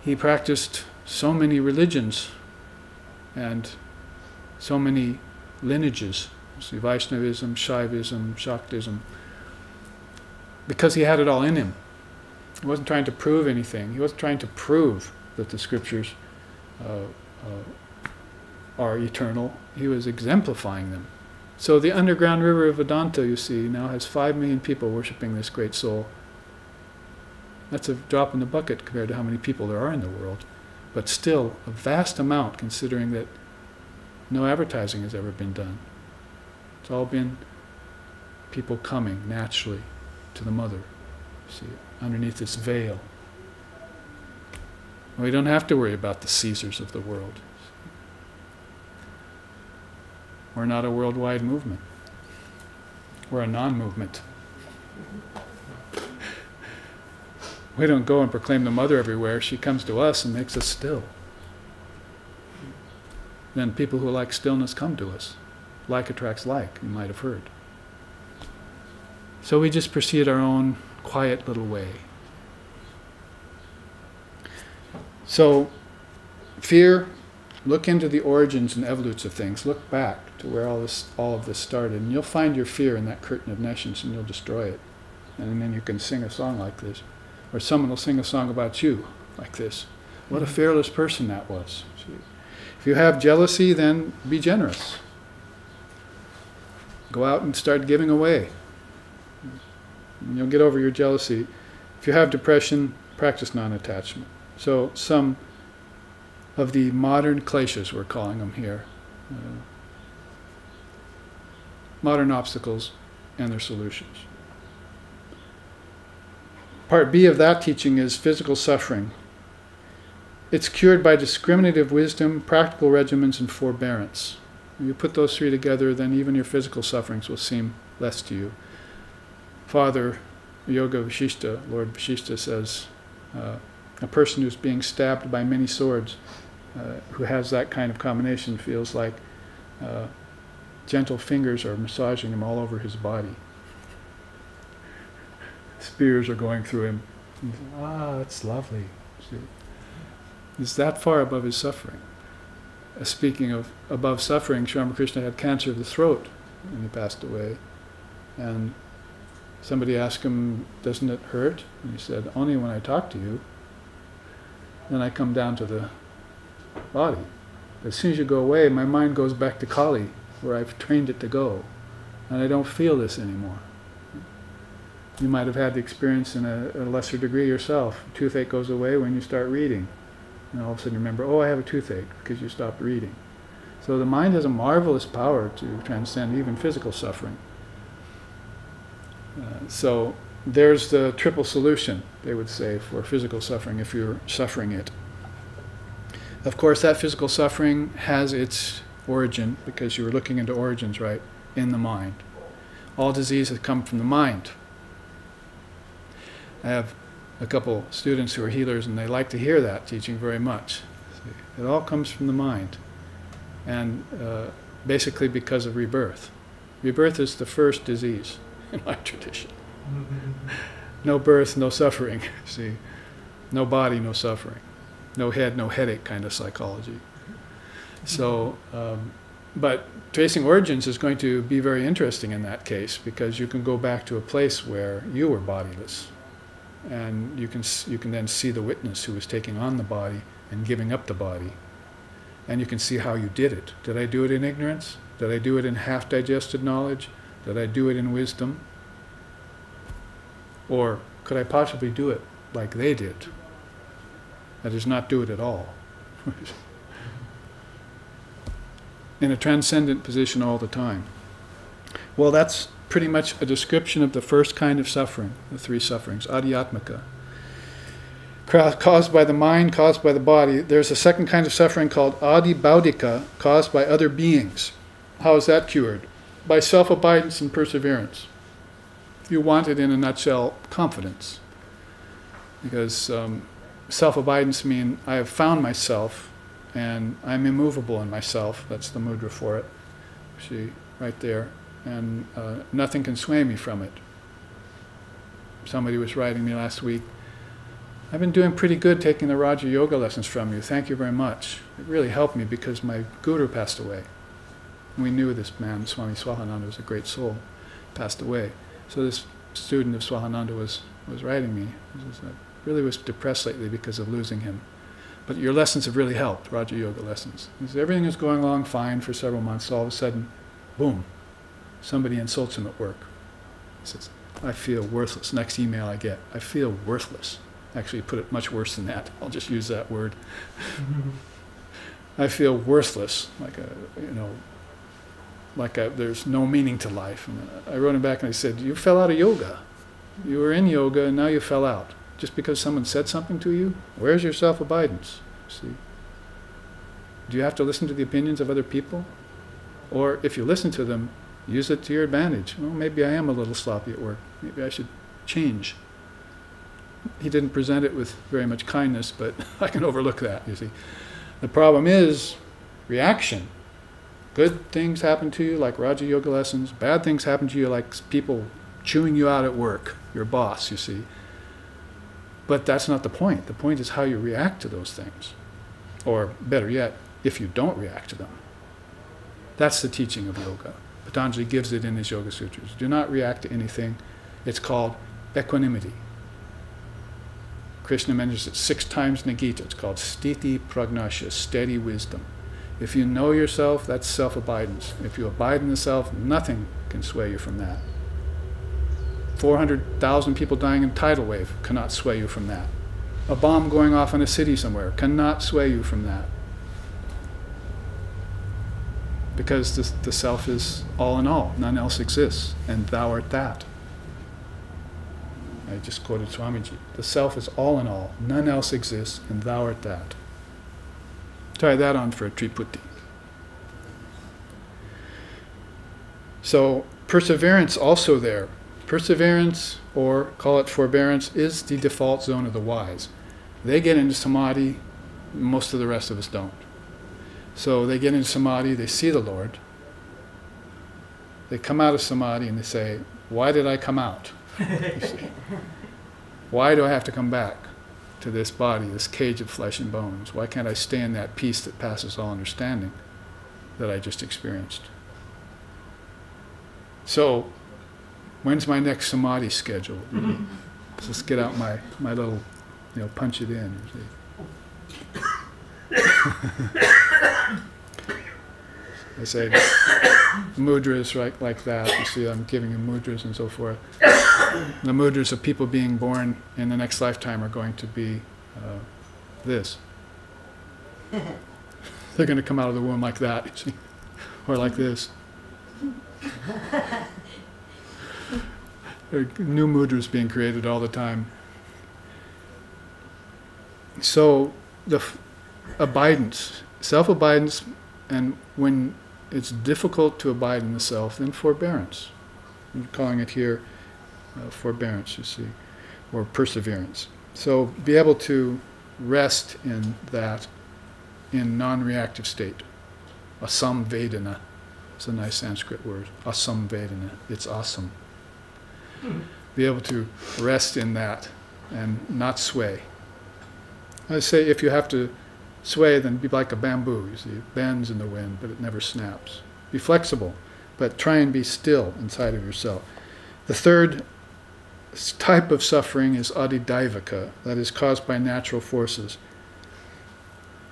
he practiced so many religions and so many lineages. See, Vaishnavism, Shaivism, Shaktism, because he had it all in him. He wasn't trying to prove anything. He wasn't trying to prove that the scriptures are eternal. He was exemplifying them. So the underground river of Vedanta, you see, now has 5 million people worshipping this great soul. That's a drop in the bucket compared to how many people there are in the world. But still, a vast amount, considering that no advertising has ever been done. It's all been people coming naturally to the Mother, see, underneath this veil. We don't have to worry about the Caesars of the world. We're not a worldwide movement. We're a non-movement. We don't go and proclaim the Mother everywhere. She comes to us and makes us still. Then people who like stillness come to us. Like attracts like, you might have heard. So we just proceed our own quiet little way. So, fear, look into the origins and evolutes of things. Look back to where all of this started, and you'll find your fear in that curtain of nescience, and you'll destroy it. And then you can sing a song like this. Or someone will sing a song about you like this. What a fearless person that was. If you have jealousy, then be generous. Go out and start giving away. And you'll get over your jealousy. If you have depression, practice non-attachment. So some of the modern kleshas, we're calling them here, modern obstacles and their solutions. Part B of that teaching is physical suffering. It's cured by discriminative wisdom, practical regimens, and forbearance. When you put those three together, then even your physical sufferings will seem less to you. Father Yoga Vishishta, Lord Vishishta, says a person who's being stabbed by many swords, who has that kind of combination, feels like gentle fingers are massaging him all over his body. Spears are going through him. That's lovely. See? He's that far above his suffering. Speaking of above suffering, Sri Ramakrishna had cancer of the throat when he passed away. And Somebody asked him, doesn't it hurt? And he said, only when I talk to you. Then I come down to the body. As soon as you go away, my mind goes back to Kali, where I've trained it to go. And I don't feel this anymore. You might have had the experience in a lesser degree yourself. Toothache goes away when you start reading. And all of a sudden you remember, oh, I have a toothache, because you stopped reading. So the mind has a marvelous power to transcend even physical suffering. So there's the triple solution, they would say, for physical suffering if you're suffering it. Of course, that physical suffering has its origin, because you were looking into origins, right, in the mind. All diseases come from the mind. I have a couple students who are healers, and they like to hear that teaching very much. It all comes from the mind. And basically because of rebirth. Rebirth is the first disease in my tradition. No birth, no suffering, see. No body, no suffering. No head, no headache kind of psychology. So, but tracing origins is going to be very interesting in that case, because you can go back to a place where you were bodiless. And you can then see the witness who was taking on the body and giving up the body. And you can see how you did it. Did I do it in ignorance? Did I do it in half-digested knowledge? Did I do it in wisdom? Or could I possibly do it like they did? That is, not do it at all. In a transcendent position all the time. Well, that's pretty much a description of the first kind of suffering, the three sufferings, adhyatmika. Caused by the mind, caused by the body. There's a second kind of suffering called adhibhaudika, caused by other beings. How is that cured? By self-abidance and perseverance. If you want it in a nutshell, confidence. Because self-abidance means I have found myself and I'm immovable in myself. That's the mudra for it. See, right there. And nothing can sway me from it. Somebody was writing me last week, I've been doing pretty good taking the Raja Yoga lessons from you. Thank you very much. It really helped me because my guru passed away. We knew this man, Swami Swahananda, was a great soul, passed away. So this student of Swahananda was writing me. I really was depressed lately because of losing him. But your lessons have really helped, Raja Yoga lessons. He said, everything is going along fine for several months. All of a sudden, boom, somebody insults him at work. He says, I feel worthless. Next email I get, I feel worthless. Actually, he put it much worse than that. I'll just use that word. I feel worthless, there's no meaning to life. And I wrote him back and I said, you fell out of yoga. You were in yoga and now you fell out. Just because someone said something to you? Where's your self-abidance? See? Do you have to listen to the opinions of other people? Or if you listen to them, use it to your advantage. Well, maybe I am a little sloppy at work. Maybe I should change. He didn't present it with very much kindness, but I can overlook that, you see. The problem is reaction. Good things happen to you, like Raja Yoga lessons. Bad things happen to you, like people chewing you out at work, your boss, you see. But that's not the point. The point is how you react to those things. Or better yet, if you don't react to them. That's the teaching of yoga. Patanjali gives it in his Yoga Sutras. Do not react to anything. It's called equanimity. Krishna mentions it 6 times in the Gita. It's called sthiti pragnasya, steady wisdom. If you know yourself, that's self-abidance. If you abide in the self, nothing can sway you from that. 400,000 people dying in a tidal wave cannot sway you from that. A bomb going off in a city somewhere cannot sway you from that. Because the self is all in all. None else exists. And thou art that. I just quoted Swamiji. The self is all in all. None else exists. And thou art that. Try that on for a Triputi. So perseverance also there. Perseverance, or call it forbearance, is the default zone of the wise. They get into samadhi, most of the rest of us don't. So they get into samadhi, they see the Lord. They come out of samadhi and they say, why did I come out? You see. Why do I have to come back to this body, this cage of flesh and bones? Why can't I stay in that peace that passes all understanding that I just experienced? So When's my next samadhi schedule? Just get out my little, punch it in. I say mudras like that. You see, I'm giving you mudras and so forth. The mudras of people being born in the next lifetime are going to be this. They're going to come out of the womb like that, you see, or like this. There are new mudras being created all the time. So the abidance, self-abidance, and when it's difficult to abide in the self, then forbearance. I'm calling it here forbearance, you see, or perseverance. So be able to rest in that, in non-reactive state. Asamvedana. It's a nice Sanskrit word. Asamvedana. It's awesome. Be able to rest in that and not sway. I say if you have to sway, then be like a bamboo. You see, it bends in the wind, but it never snaps. Be flexible, but try and be still inside of yourself. The third type of suffering is adidaivaka, that is caused by natural forces.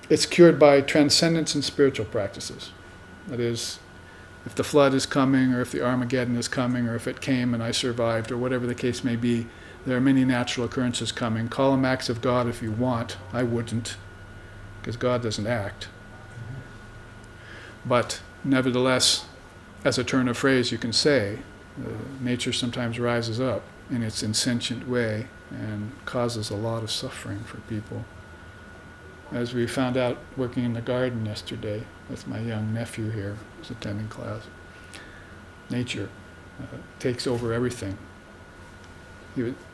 It's cured by transcendence and spiritual practices. That is, if the flood is coming, or if the Armageddon is coming, or if it came and I survived, or whatever the case may be, there are many natural occurrences coming. Call them acts of God if you want. I wouldn't, because God doesn't act. But nevertheless, as a turn of phrase, you can say, nature sometimes rises up in its insentient way and causes a lot of suffering for people. As we found out working in the garden yesterday with my young nephew here, who's attending class, nature takes over everything.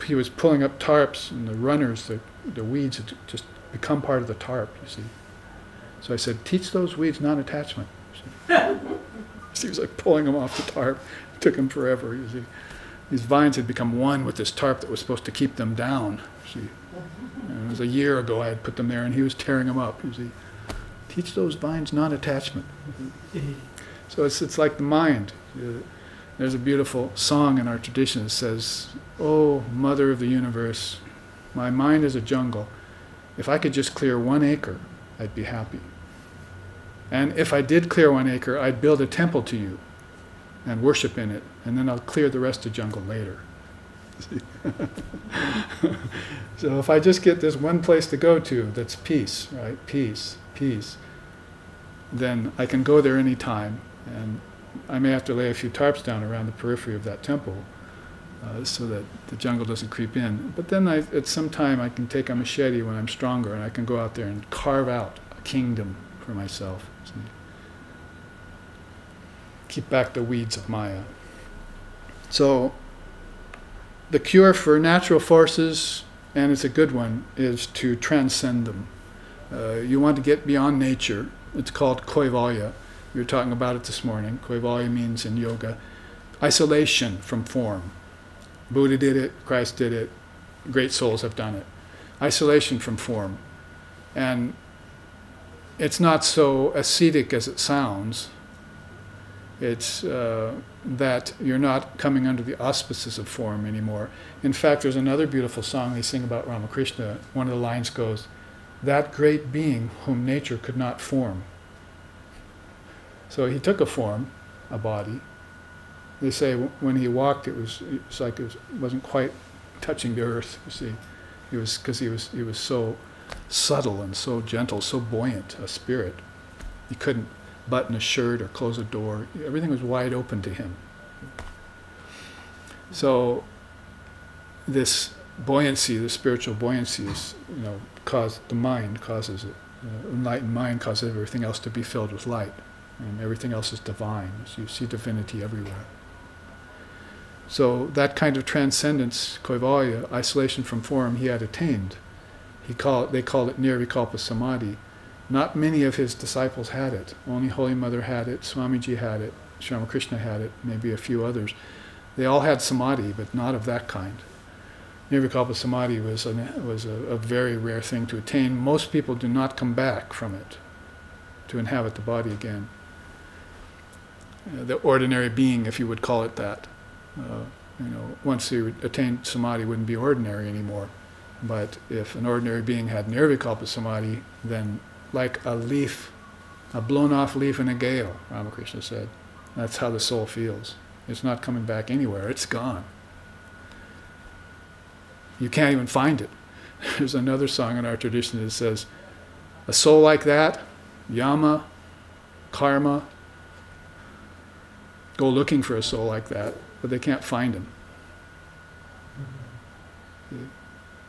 He was pulling up tarps, and the runners, the weeds had just become part of the tarp, you see. So I said, teach those weeds non-attachment. So he was like pulling them off the tarp. It took him forever, you see. These vines had become one with this tarp that was supposed to keep them down, you see. And it was a year ago I had put them there, and he was tearing them up, you see. Teach those vines non-attachment. So it's like the mind. There's a beautiful song in our tradition that says, "Oh, Mother of the Universe, my mind is a jungle. If I could just clear 1 acre, I'd be happy. And if I did clear 1 acre, I'd build a temple to you and worship in it, and then I'll clear the rest of the jungle later." So if I just get this one place to go to that's peace, right? Peace, then I can go there any time, and I may have to lay a few tarps down around the periphery of that temple so that the jungle doesn't creep in. But then at some time I can take a machete when I'm stronger, and I can go out there and carve out a kingdom for myself. See? Keep back the weeds of Maya. So the cure for natural forces, and it's a good one, is to transcend them. You want to get beyond nature. It's called koivalya. We were talking about it this morning. Koivalya means in yoga isolation from form. Buddha did it, Christ did it, great souls have done it. Isolation from form. And it's not so ascetic as it sounds. It's that you're not coming under the auspices of form anymore. In fact, there's another beautiful song they sing about Ramakrishna. One of the lines goes, "That great being whom nature could not form." So he took a form, a body. They say when he walked, it's like it wasn't quite touching the earth. You see, because he was so subtle and so gentle, so buoyant a spirit. He couldn't button a shirt or close a door. Everything was wide open to him. So this buoyancy, the spiritual buoyancy, is the mind causes it. Enlightened mind causes everything else to be filled with light, and everything else is divine. So you see divinity everywhere. So that kind of transcendence, koivalya, isolation from form, he had attained. They called it nirvikalpa samadhi. Not many of his disciples had it. Only Holy Mother had it, Swamiji had it, Sri Ramakrishna had it, maybe a few others. They all had samadhi, but not of that kind. Nirvikalpa samadhi was a very rare thing to attain. Most people do not come back from it to inhabit the body again. The ordinary being, if you would call it that. once you attain samadhi, it wouldn't be ordinary anymore. But if an ordinary being had nirvikalpa samadhi, then like a leaf, a blown off leaf in a gale, Ramakrishna said, that's how the soul feels. It's not coming back anywhere, it's gone. You can't even find it. There's another song in our tradition that says, a soul like that, yama, karma, go looking for a soul like that, but they can't find him.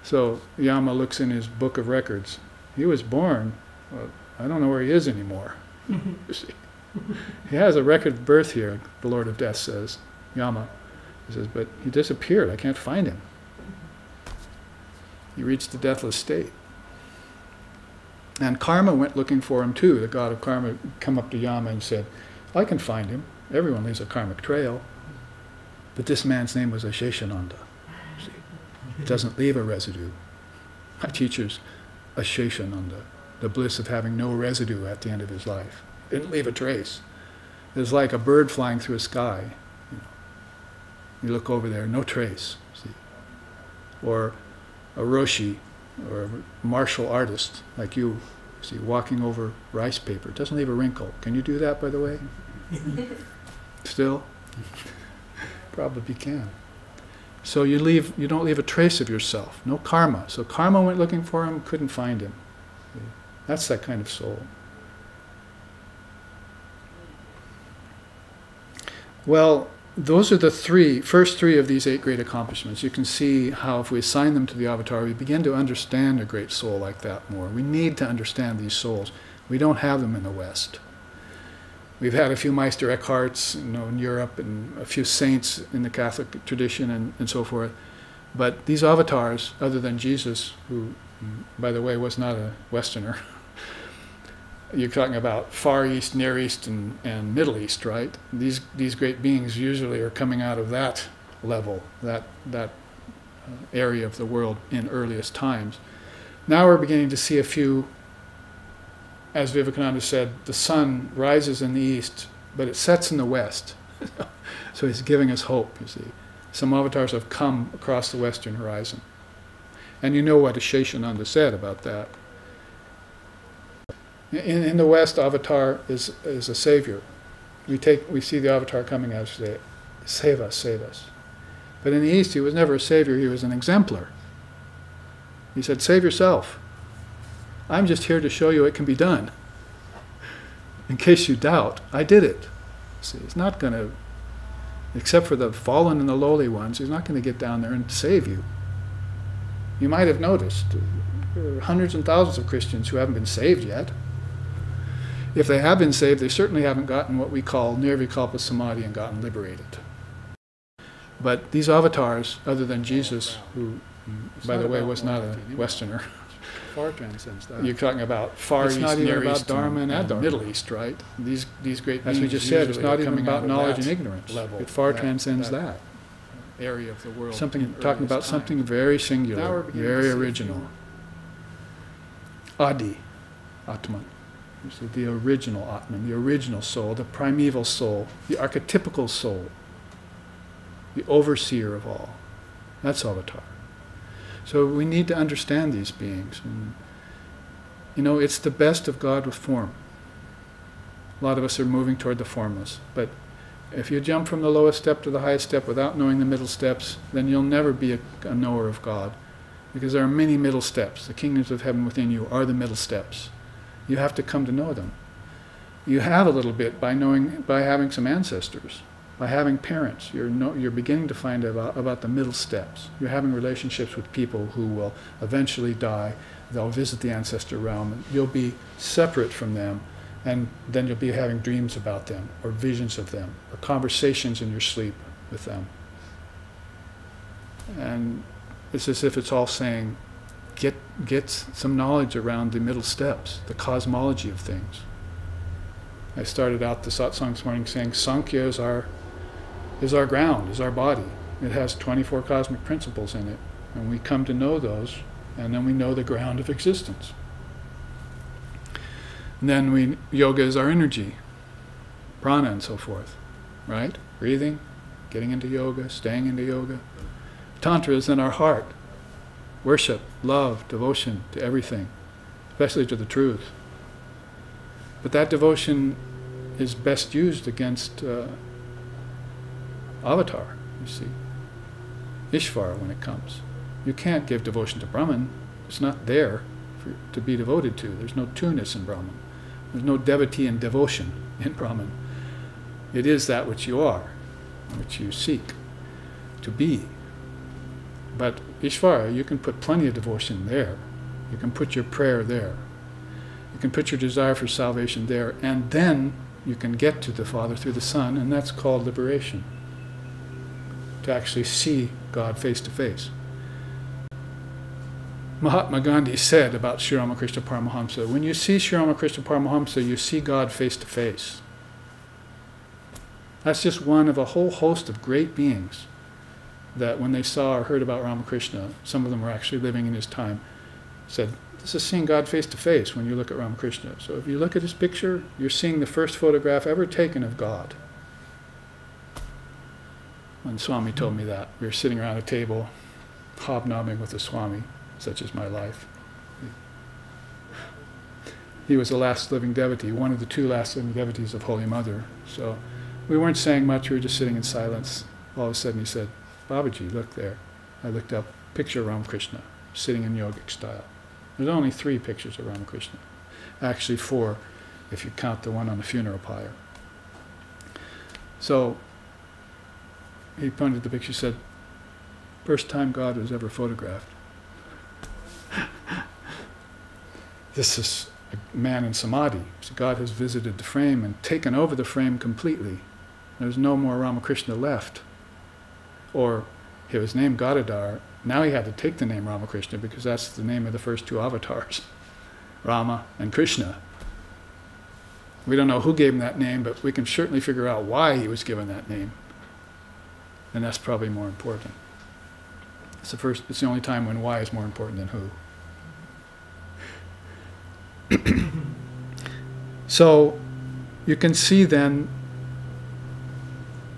So Yama looks in his book of records. He was born, well, I don't know where he is anymore. You see. He has a record of birth here, the Lord of Death says, Yama. He says, but he disappeared, I can't find him. He reached the deathless state. And Karma went looking for him too. The god of Karma come up to Yama and said, I can find him. Everyone leaves a karmic trail. But this man's name was Asheshananda. See? It doesn't leave a residue. My teacher's Asheshananda, the bliss of having no residue at the end of his life. Didn't leave a trace. It was like a bird flying through a sky. You look over there, no trace. See? Or a Roshi, or a martial artist like you, see, walking over rice paper. It doesn't leave a wrinkle. Can you do that, by the way? Still? Probably can. So you don't leave a trace of yourself. No karma. So karma went looking for him, couldn't find him. See? That's that kind of soul. Well, those are the first three of these 8 great accomplishments. You can see how if we assign them to the avatar, we begin to understand a great soul like that more. We need to understand these souls. We don't have them in the West. We've had a few Meister Eckharts, in Europe, and a few saints in the Catholic tradition and so forth. But these avatars, other than Jesus, who, by the way, was not a Westerner, you're talking about Far East, Near East, and Middle East, right? These great beings usually are coming out of that level, that area of the world in earliest times. Now we're beginning to see a few, as Vivekananda said, the sun rises in the east, but it sets in the west. So he's giving us hope, you see. Some avatars have come across the western horizon. And you know what Asheshananda said about that. In the West, avatar is a savior. We see the avatar coming as say, save us, save us. But in the East, he was never a savior, he was an exemplar. He said, save yourself. I'm just here to show you it can be done. In case you doubt, I did it. See, he's not going to, except for the fallen and the lowly ones, he's not going to get down there and save you. You might have noticed, there are hundreds and thousands of Christians who haven't been saved yet. If they have been saved, they certainly haven't gotten what we call nirvikalpa samadhi and gotten liberated. But these avatars, other than Jesus, who, by the way, was not a Westerner, far transcends that. You're talking about Far East, Near East, Dharma and Adharma. Middle East, right? These great beings, as we just said, it's not even about knowledge and ignorance. Level, it far transcends that area of the world. Talking about something very singular, very original. Adi, Atman. The original Atman, the original soul, the primeval soul, the archetypical soul, the overseer of all. That's avatar. So we need to understand these beings. And, it's the best of God with form. A lot of us are moving toward the formless. But if you jump from the lowest step to the highest step without knowing the middle steps, then you'll never be a knower of God. Because there are many middle steps. The kingdoms of heaven within you are the middle steps. You have to come to know them. You have a little bit by having some ancestors, by having parents. You're beginning to find about the middle steps. You're having relationships with people who will eventually die. They'll visit the ancestor realm. You'll be separate from them, and then you'll be having dreams about them, or visions of them, or conversations in your sleep with them. And it's as if it's all saying, get some knowledge around the middle steps, the cosmology of things. I started out the satsang this morning saying Sankhya is our ground, is our body. It has 24 cosmic principles in it, and we come to know those, and then we know the ground of existence. And then yoga is our energy, prana and so forth, right? Breathing, getting into yoga, staying into yoga. Tantra is in our heart. Worship, love, devotion to everything, especially to the truth. But that devotion is best used against Avatar, you see. Ishvara when it comes. You can't give devotion to Brahman. It's not there to be devoted to. There's no two-ness in Brahman. There's no devotee and devotion in Brahman. It is that which you are, which you seek to be. But Ishvara, you can put plenty of devotion there. You can put your prayer there. You can put your desire for salvation there, and then you can get to the Father through the Son, and that's called liberation. To actually see God face to face. Mahatma Gandhi said about Sri Ramakrishna Paramahamsa, when you see Sri Ramakrishna Paramahamsa, you see God face to face. That's just one of a whole host of great beings that when they saw or heard about Ramakrishna, some of them were actually living in his time, said, this is seeing God face to face when you look at Ramakrishna. So if you look at his picture, you're seeing the first photograph ever taken of God. When Swami told me that, we were sitting around a table, hobnobbing with the Swami, such is my life. He was the last living devotee, one of the two last living devotees of Holy Mother. So we weren't saying much, we were just sitting in silence. All of a sudden he said, Babaji, look there. I looked up, picture of Ramakrishna, sitting in yogic style. There's only 3 pictures of Ramakrishna. Actually 4, if you count the one on the funeral pyre. So he pointed at the picture and said, first time God was ever photographed. This is a man in samadhi. So God has visited the frame and taken over the frame completely. There's no more Ramakrishna left. Or he was named Gadadhar. Now he had to take the name Ramakrishna because that's the name of the first 2 avatars, Rama and Krishna. We don't know who gave him that name, but we can certainly figure out why he was given that name. And that's probably more important. It's the only time when why is more important than who. So you can see then,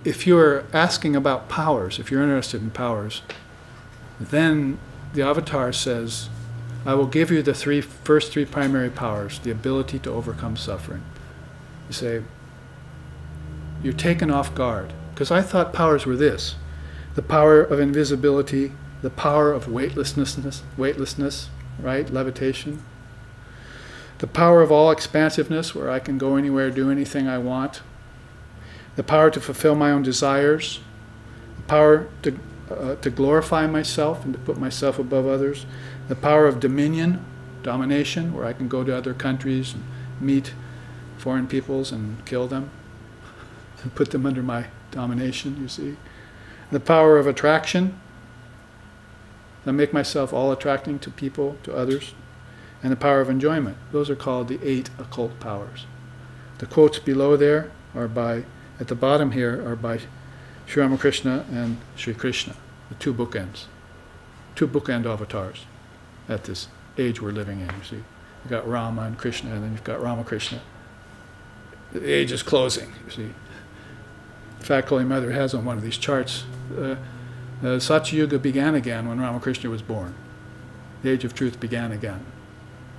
if you're asking about powers, if you're interested in powers, then the avatar says, I will give you the first three primary powers, the ability to overcome suffering. You say, you're taken off guard. Because I thought powers were this: the power of invisibility, the power of weightlessness, right? Levitation. The power of all expansiveness, where I can go anywhere, do anything I want. The power to fulfill my own desires. The power to glorify myself and to put myself above others. The power of dominion, domination, where I can go to other countries and meet foreign peoples and kill them and put them under my domination, you see. The power of attraction. I make myself all attracting to people, to others. And the power of enjoyment. Those are called the 8 occult powers. The quotes below there are by, at the bottom here, are by Sri Ramakrishna and Sri Krishna, the 2 bookends. 2 bookend avatars at this age we're living in, you see. You've got Rama and Krishna, and then you've got Ramakrishna. The age is closing, you see. In fact, Holy Mother has on one of these charts, Satya Yuga began again when Ramakrishna was born. The age of truth began again.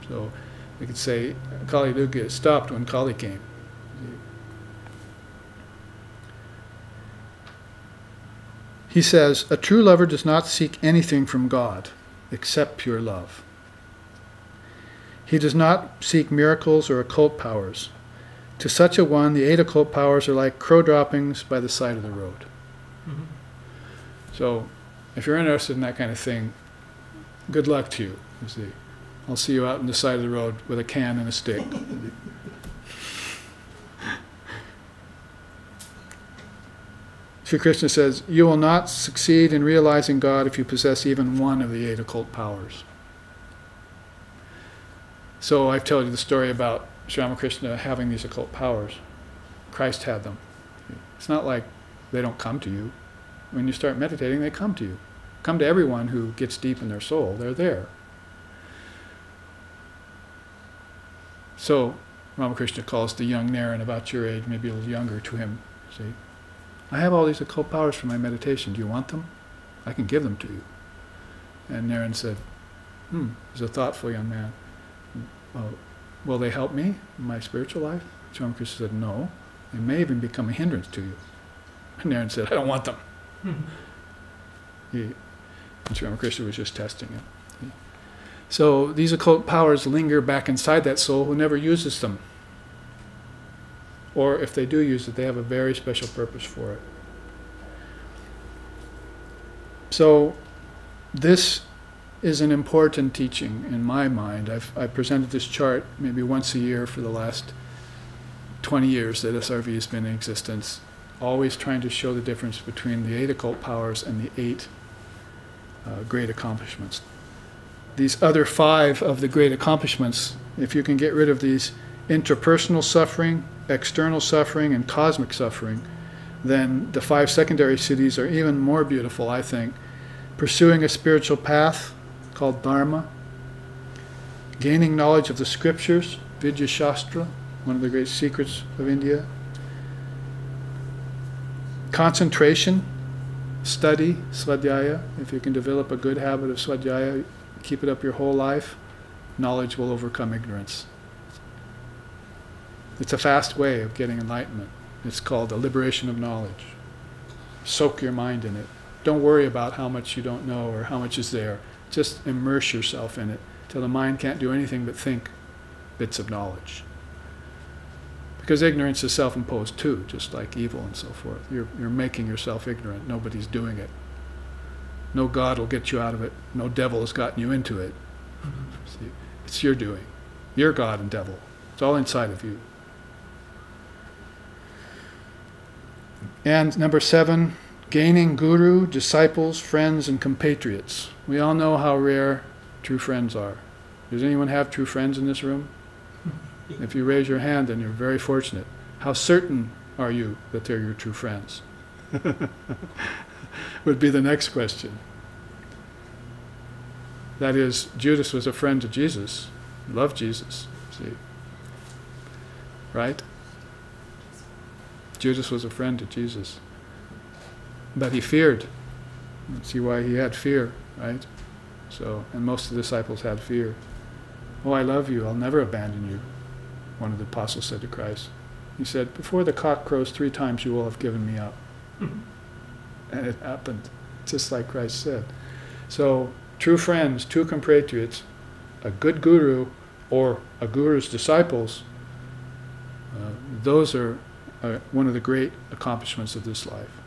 So we could say Kali Yuga stopped when Kali came. He says, a true lover does not seek anything from God except pure love. He does not seek miracles or occult powers. To such a one, the 8 occult powers are like crow droppings by the side of the road. Mm-hmm. So if you're interested in that kind of thing, good luck to you, you see. I'll see you out on the side of the road with a can and a stick. Sri Krishna says, you will not succeed in realizing God if you possess even one of the 8 occult powers. So I've told you the story about Sri Ramakrishna having these occult powers. Christ had them. It's not like they don't come to you. When you start meditating, they come to you. Come to everyone who gets deep in their soul. They're there. So Ramakrishna calls the young Naren about your age, maybe a little younger, to him. See, I have all these occult powers for my meditation. Do you want them? I can give them to you. And Naren said, he's a thoughtful young man. Will they help me in my spiritual life? Sri Ramakrishna said, no. They may even become a hindrance to you. And Naren said, I don't want them. And Sri Ramakrishna was just testing him. So these occult powers linger back inside that soul who never uses them. Or if they do use it, they have a very special purpose for it. So this is an important teaching in my mind. I've presented this chart maybe once a year for the last 20 years that SRV has been in existence, always trying to show the difference between the 8 occult powers and the 8 great accomplishments. These other 5 of the great accomplishments, if you can get rid of these interpersonal suffering, external suffering, and cosmic suffering, then the 5 secondary siddhis are even more beautiful, I think. Pursuing a spiritual path called Dharma, gaining knowledge of the scriptures, Vidya Shastra, one of the great secrets of India, concentration, study, svadhyaya. If you can develop a good habit of svadhyaya, keep it up your whole life, knowledge will overcome ignorance. It's a fast way of getting enlightenment. It's called the liberation of knowledge. Soak your mind in it. Don't worry about how much you don't know or how much is there. Just immerse yourself in it till the mind can't do anything but think bits of knowledge. Because ignorance is self-imposed too, just like evil and so forth. You're making yourself ignorant. Nobody's doing it. No God will get you out of it. No devil has gotten you into it. See, it's your doing. You're God and devil. It's all inside of you. And number 7, gaining guru, disciples, friends, and compatriots. We all know how rare true friends are. Does anyone have true friends in this room? If you raise your hand, then you're very fortunate. How certain are you that they're your true friends? Would be the next question. That is, Judas was a friend to Jesus. He loved Jesus. See? Right? Judas was a friend to Jesus. But he feared. See why he had fear, right? So, and most of the disciples had fear. Oh, I love you. I'll never abandon you. One of the apostles said to Christ. He said, before the cock crows 3 times, you will have given me up. And it happened, just like Christ said. So, true friends, true compatriots, a good guru, or a guru's disciples, those are one of the great accomplishments of this life.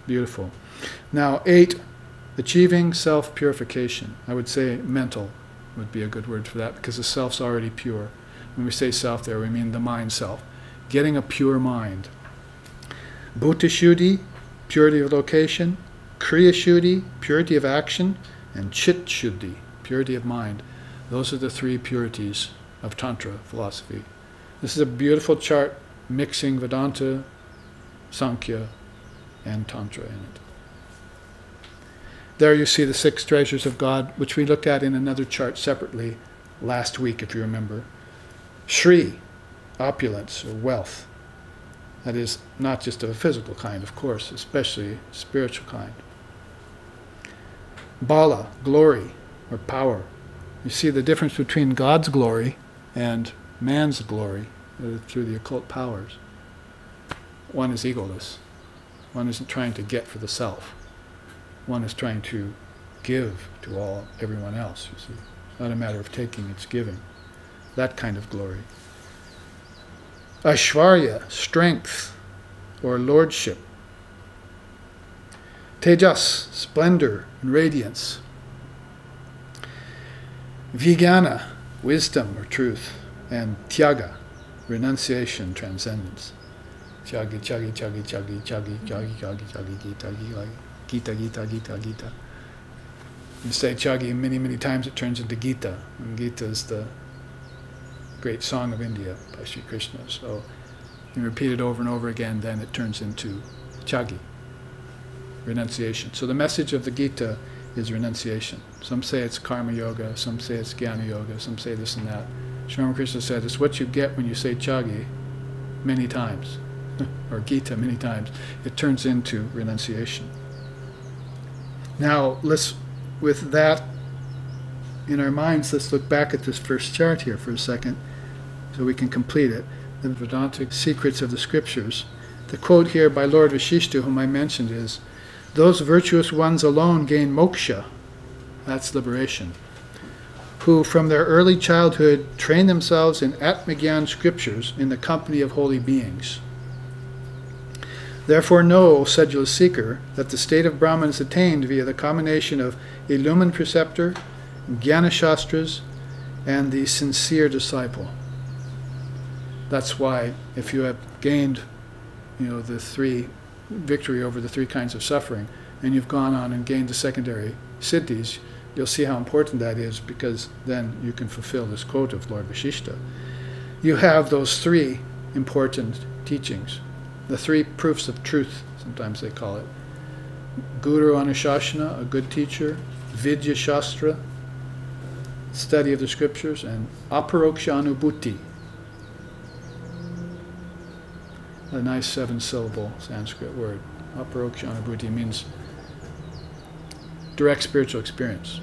Beautiful. Now, 8, achieving self-purification. I would say mental would be a good word for that, because the self's already pure. When we say self there, we mean the mind self. Getting a pure mind. Bhuta Shuddhi, purity of location. Kriya Shuddhi, purity of action. And Chit Shuddhi, purity of mind. Those are the 3 purities of Tantra philosophy. This is a beautiful chart mixing Vedanta, Sankhya, and Tantra in it. There you see the 6 treasures of God, which we looked at in another chart separately last week, if you remember. Shri, opulence or wealth. That is not just of a physical kind, of course, especially spiritual kind. Bala, glory or power. You see the difference between God's glory and man's glory through the occult powers. One is egoless. One isn't trying to get for the self. One is trying to give to everyone else, you see. It's not a matter of taking, it's giving. That kind of glory. Aishvarya, strength or lordship. Tejas, splendor and radiance. Vijnana, wisdom or truth. And Tyaga, renunciation, transcendence. Chagi, chagi, chagi, chagi, chagi, chagi, chagi, chagi, gita, gita, gita, gita, gita. You say chagi many, many times, it turns into Gita. And Gita is the great song of India by Sri Krishna. So you repeat it over and over again, then it turns into chagi, renunciation. So the message of the Gita is renunciation. Some say it's karma yoga, some say it's jnana yoga, some say this and that. Sri Ramakrishna said, it's what you get when you say chagi many times. or Gita many times, it turns into renunciation. Now, with that in our minds, let's look back at this first chart here for a second so we can complete it. The Vedantic secrets of the scriptures. The quote here by Lord Vashishta, whom I mentioned, is, "Those virtuous ones alone gain moksha," that's liberation, "who from their early childhood train themselves in Atmagyan scriptures in the company of holy beings. Therefore know, O sedulous seeker, that the state of Brahman is attained via the combination of illumined preceptor, Jnana Shastras, and the sincere disciple." That's why if you have gained, the victory over the three kinds of suffering, and you've gone on and gained the secondary siddhis, you'll see how important that is, because then you can fulfill this quote of Lord Vashishta. You have those three important teachings, the three proofs of truth, sometimes they call it. Guru Anushasana, a good teacher; Vidya Shastra, study of the scriptures; and Aparoksha Anubhuti, a nice 7-syllable Sanskrit word. Aparoksha Anubhuti means direct spiritual experience.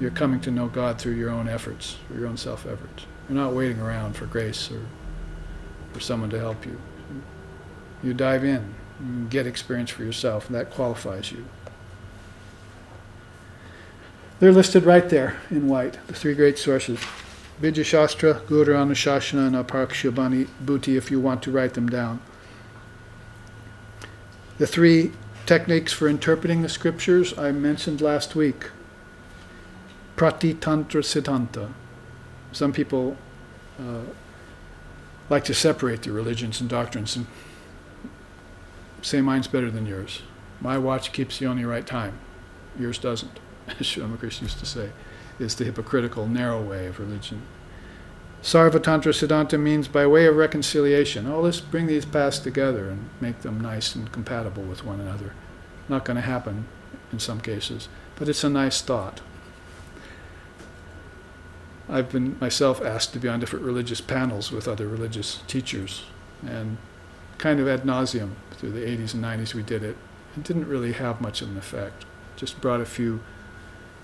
You're coming to know God through your own efforts, through your own self-efforts. You're not waiting around for grace or for someone to help you. You dive in and get experience for yourself, and that qualifies you. They're listed right there in white, the three great sources. Vidya Shastra, Guru Anushasana, and Aparoksha Anubhuti, if you want to write them down. The three techniques for interpreting the scriptures I mentioned last week. Pratitantra Siddhanta. Some people like to separate the religions and doctrines and say mine's better than yours. My watch keeps the only right time. Yours doesn't, as Sri Ramakrishna used to say. Is the hypocritical, narrow way of religion. Sarvatantra Siddhanta means by way of reconciliation. Oh, let's bring these paths together and make them nice and compatible with one another. Not going to happen in some cases, but it's a nice thought. I've been myself asked to be on different religious panels with other religious teachers, and kind of ad nauseum through the 80s and 90s we did it. It didn't really have much of an effect. Just brought a few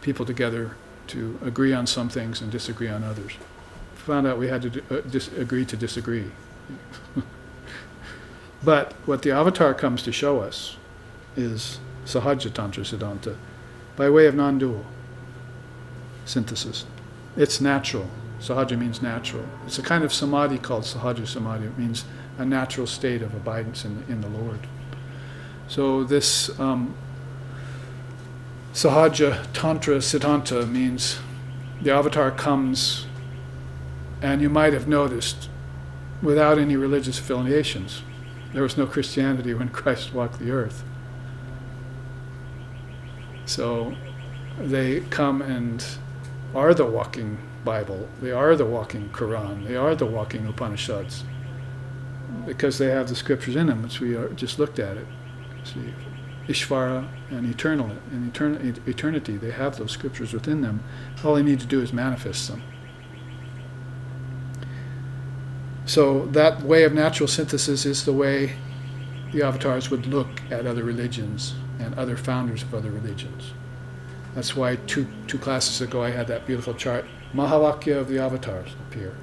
people together to agree on some things and disagree on others. Found out we had to agree to disagree. But what the Avatar comes to show us is Sahaja Tantra Siddhanta, by way of non-dual synthesis. It's natural. Sahaja means natural. It's a kind of samadhi called Sahaja Samadhi. It means a natural state of abidance in the Lord. So this Sahaja Tantra Siddhanta means the Avatar comes, and you might have noticed, without any religious affiliations. There was no Christianity when Christ walked the earth. So they come and are the walking Bible. They are the walking Quran. They are the walking Upanishads, because they have the scriptures in them, which we just looked at it. See, Ishvara and eternity, they have those scriptures within them. All they need to do is manifest them. So that way of natural synthesis is the way the avatars would look at other religions and other founders of other religions. That's why two classes ago I had that beautiful chart, Mahavakya of the avatars, up here.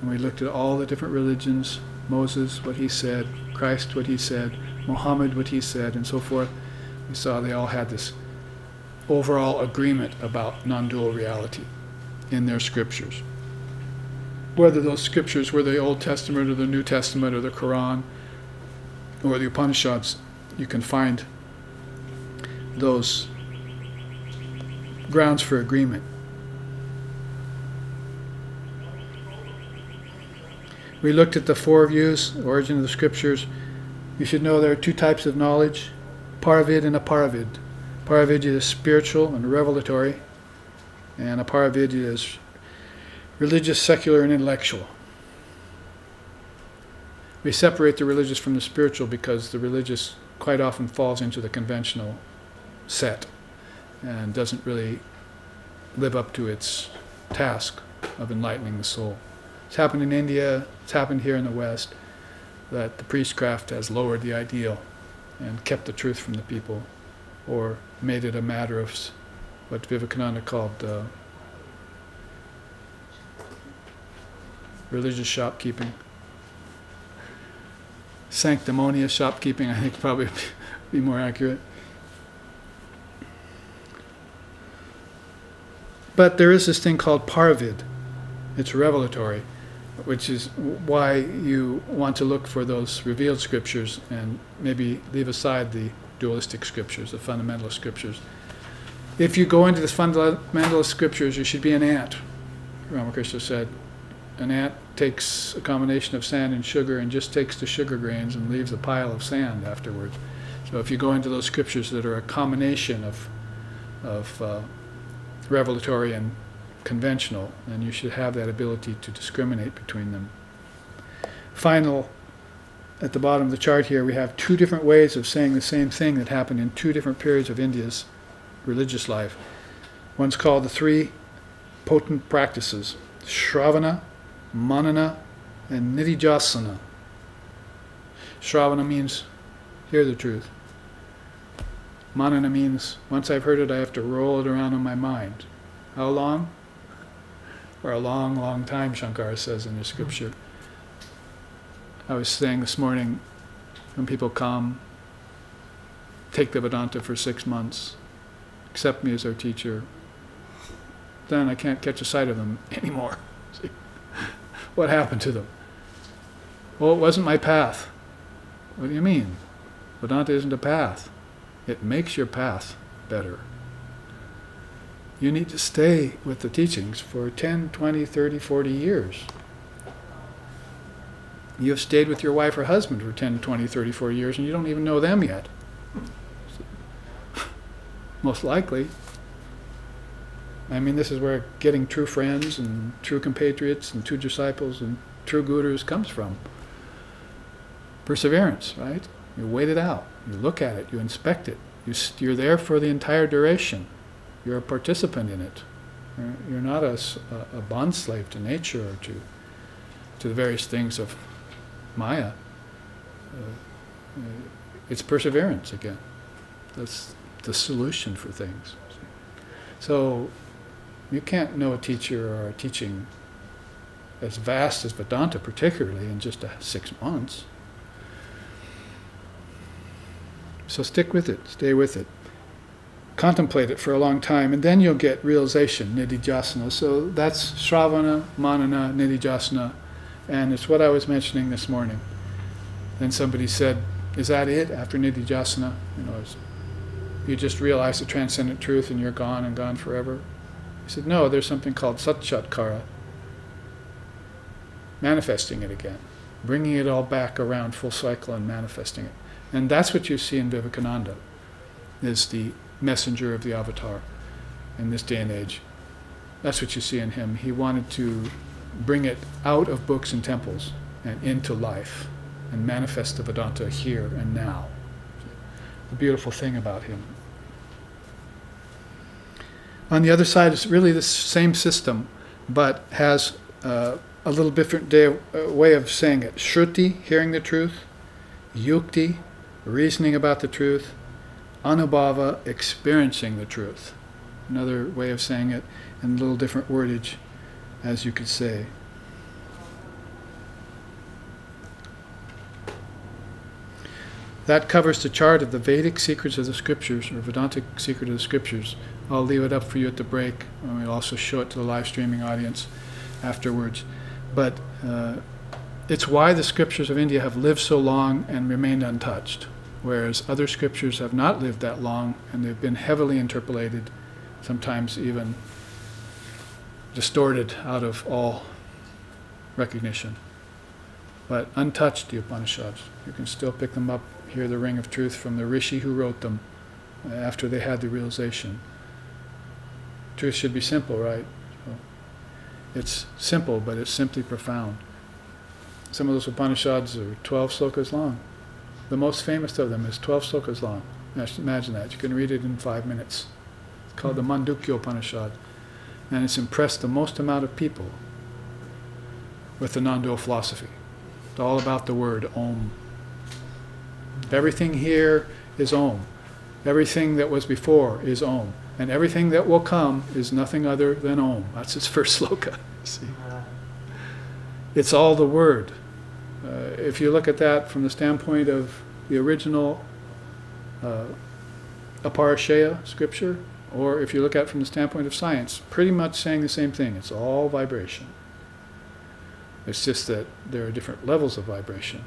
And we looked at all the different religions, Moses, what he said, Christ, what he said, Muhammad, what he said, and so forth. We saw they all had this overall agreement about non-dual reality in their scriptures. Whether those scriptures were the Old Testament or the New Testament or the Quran or the Upanishads, you can find those grounds for agreement. We looked at the four views, origin of the scriptures. You should know there are two types of knowledge, Paravid and Aparavid. Paravidya is spiritual and revelatory, and Aparavidya is religious, secular, and intellectual. We separate the religious from the spiritual because the religious quite often falls into the conventional set and doesn't really live up to its task of enlightening the soul. It's happened in India, it's happened here in the West. that the priestcraft has lowered the ideal and kept the truth from the people, or made it a matter of what Vivekananda called religious shopkeeping. Sanctimonious shopkeeping, I think, probably be more accurate. But there is this thing called parvid. It's revelatory, which is why you want to look for those revealed scriptures and maybe leave aside the dualistic scriptures, the fundamentalist scriptures. If you go into the fundamentalist scriptures, you should be an ant, Ramakrishna said. An ant takes a combination of sand and sugar and just takes the sugar grains and leaves a pile of sand afterwards. So if you go into those scriptures that are a combination of revelatory and conventional, then you should have that ability to discriminate between them. Final, at the bottom of the chart here, we have two different ways of saying the same thing that happened in two different periods of India's religious life. One's called the three potent practices: Shravana, Manana, and Nididhyasana. Shravana means hear the truth. Manana means once I've heard it, I have to roll it around in my mind. How long? For a long, long time, Shankara says in the scripture. I was saying this morning, when people come, take the Vedanta for 6 months, accept me as their teacher, then I can't catch a sight of them anymore. See? What happened to them? Well, it wasn't my path. What do you mean? Vedanta isn't a path. It makes your path better. You need to stay with the teachings for 10, 20, 30, 40 years. You have stayed with your wife or husband for 10, 20, 30, 40 years and you don't even know them yet. Most likely. I mean, this is where getting true friends and true compatriots and true disciples and true gurus comes from. Perseverance, right? You wait it out. You look at it. You inspect it. You're there for the entire duration. You're a participant in it. You're not a bond slave to nature or to the various things of Maya. It's perseverance again. That's the solution for things. So you can't know a teacher or a teaching as vast as Vedanta, particularly in just 6 months. So stick with it, stay with it. Contemplate it for a long time, and then you'll get realization, Nididhyasana. So that's Shravana, Manana, Nididhyasana, and it's what I was mentioning this morning. Then somebody said, is that it after Nididhyasana? You know, you just realize the transcendent truth and you're gone and gone forever? He said, no, there's something called Satchatkara, manifesting it again, bringing it all back around full cycle and manifesting it. And that's what you see in Vivekananda, is the messenger of the avatar in this day and age. That's what you see in him. He wanted to bring it out of books and temples and into life and manifest the Vedanta here and now. The beautiful thing about him. On the other side, it's really the same system, but has a little different way of saying it. Shruti, hearing the truth. Yukti, reasoning about the truth. Anubhava, experiencing the truth. Another way of saying it, and a little different wordage, as you could say. That covers the chart of the Vedic secrets of the scriptures, or Vedantic secret of the scriptures. I'll leave it up for you at the break, and we'll also show it to the live streaming audience afterwards. But it's why the scriptures of India have lived so long and remained untouched, whereas other scriptures have not lived that long, and they've been heavily interpolated, sometimes even distorted out of all recognition. But untouched, the Upanishads. You can still pick them up, hear the ring of truth from the rishi who wrote them after they had the realization. Truth should be simple, right? So it's simple, but it's simply profound. Some of those Upanishads are 12 slokas long. The most famous of them is 12 slokas long. Imagine that. You can read it in 5 minutes. It's called the Mandukya Upanishad. And it's impressed the most amount of people with the non-dual philosophy. It's all about the word Om. Everything here is Om. Everything that was before is Om. And everything that will come is nothing other than Om. That's its first sloka. See? It's all the word. If you look at that from the standpoint of the original Aparashaya scripture, or if you look at it from the standpoint of science, pretty much saying the same thing. It's all vibration. It's just that there are different levels of vibration.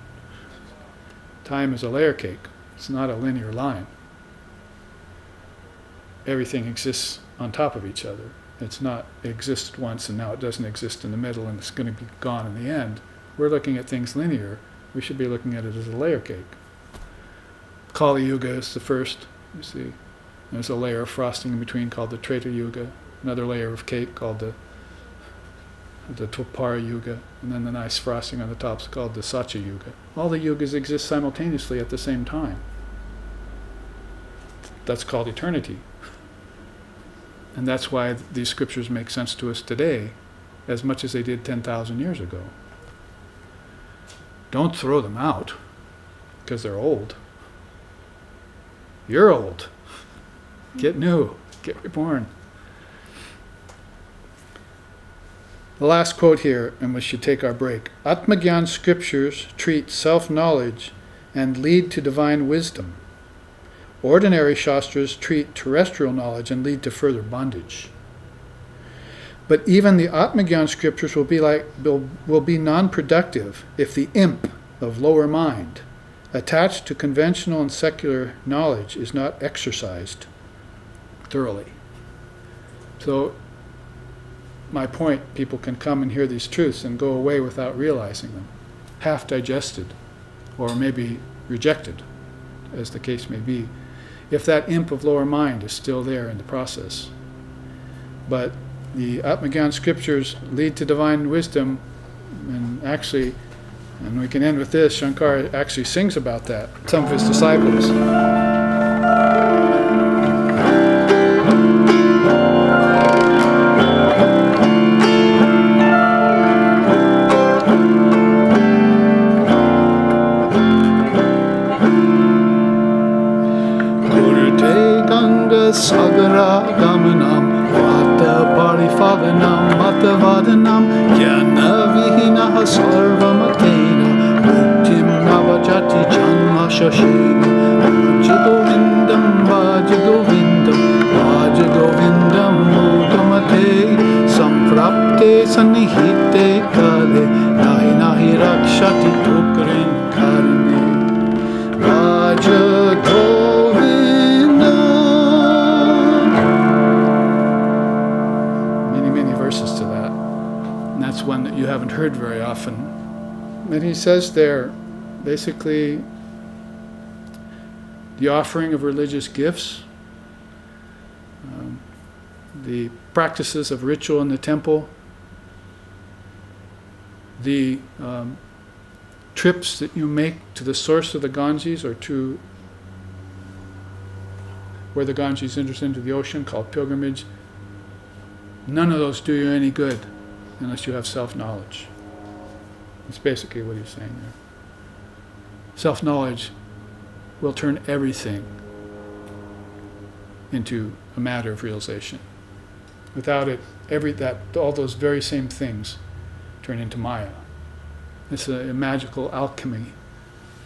Time is a layer cake. It's not a linear line. Everything exists on top of each other. It's not, it exists once and now it doesn't exist in the middle and it's going to be gone in the end. We're looking at things linear. We should be looking at it as a layer cake. Kali Yuga is the first, you see. There's a layer of frosting in between called the Treta Yuga. Another layer of cake called the Dwapara Yuga. And then the nice frosting on the top is called the Satya Yuga. All the yugas exist simultaneously at the same time. That's called eternity. And that's why these scriptures make sense to us today as much as they did 10,000 years ago. Don't throw them out because they're old. You're old. Get new. Get reborn. The last quote here, and we should take our break. Atmagyan scriptures treat self-knowledge and lead to divine wisdom. Ordinary shastras treat terrestrial knowledge and lead to further bondage. But even the Atmagyan scriptures will be non-productive if the imp of lower mind, attached to conventional and secular knowledge, is not exercised thoroughly. So, my point, people can come and hear these truths and go away without realizing them, half digested, or maybe rejected, as the case may be, if that imp of lower mind is still there in the process. But the Atmagyan scriptures lead to divine wisdom, and actually, and we can end with this, Shankara actually sings about that, some of his disciples. Sagara gamanam vata parifaganam matavadanam jnana vihina sarvamatena muktim navajati janma shashena Bhaja Govindam Bhaja Govindam Mudamate Samprapte Sanihite Kale Nahi Nahi Rakshati Tukrin Karne Bhaja Govindam. Verses to that, and that's one that you haven't heard very often. And he says there, basically, the offering of religious gifts, the practices of ritual in the temple, the trips that you make to the source of the Ganges or to where the Ganges enters into the ocean, called pilgrimage. None of those do you any good unless you have self-knowledge. That's basically what he's saying there. Self-knowledge will turn everything into a matter of realization. Without it, all those very same things turn into Maya. It's a magical alchemy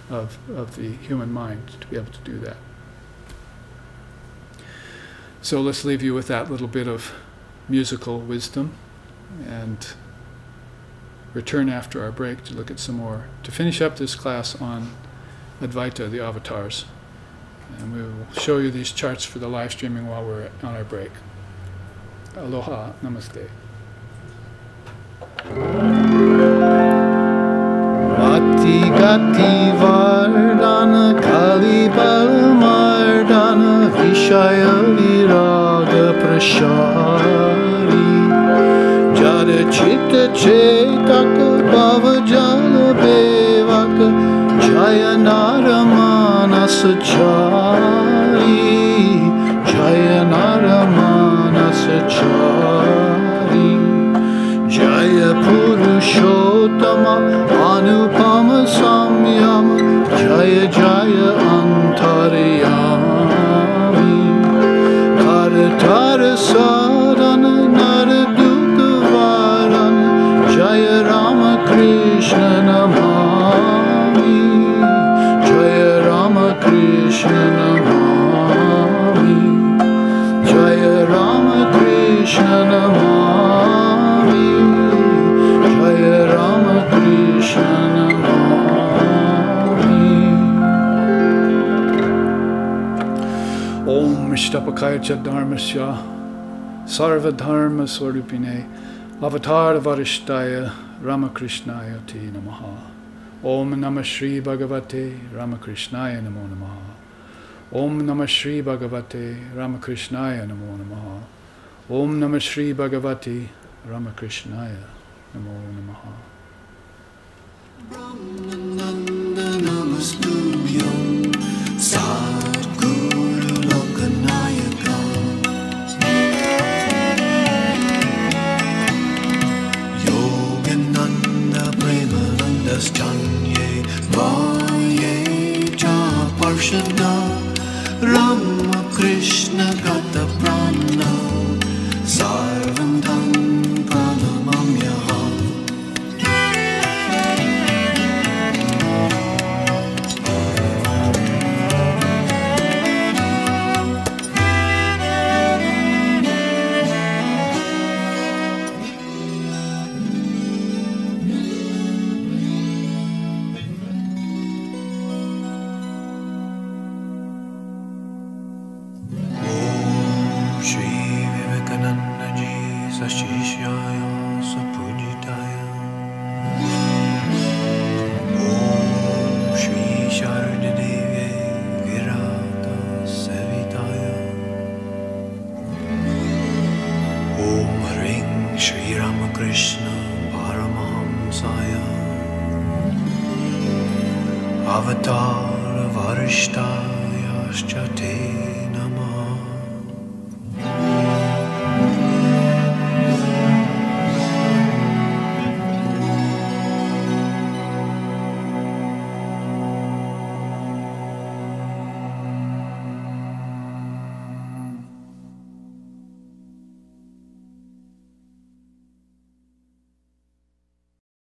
of the human mind to be able to do that. So let's leave you with that little bit of musical wisdom and return after our break to look at some more, to finish up this class on Advaita, the avatars. And we will show you these charts for the live streaming while we're on our break. Aloha, namaste. Vati gati vardana kali balmardana vishaya viraga prashari jara chitta chetaka bhavajala bevaka jaya naramana sachari jaya naramana sachari Jaya Purushottama Anupama Avatar Sadhana Naraduta Varana Jaya Rama Krishna Namami Jaya Rama Krishna Namami Jaya Rama Krishna Namami Jaya Rama Krishna Namami Om Ishtapakaya Dharmasya Sarva Dharma Swarupine Avatar Varishtaya Ramakrishnaya Te Namaha Om Namah Shri Bhagavate Ramakrishnaya Namo Namaha Om Namah Shri Bhagavate Ramakrishnaya Namo Namaha Om Namah Shri Bhagavate Ramakrishnaya Namo Namaha Brahmananda Namastubhyam Sadguru Lokanayaka Yogananda Premananda Stanye Vaye Cha Parshada Rama Krishna Gata Prana Sarvam Tam Pranamamyaham Sashishaya Sapujitaya Om Shri Sharadadeve Virata Savitaya Om Ring Shri Ramakrishna Paramahamsaya Avatar Varishtaya Te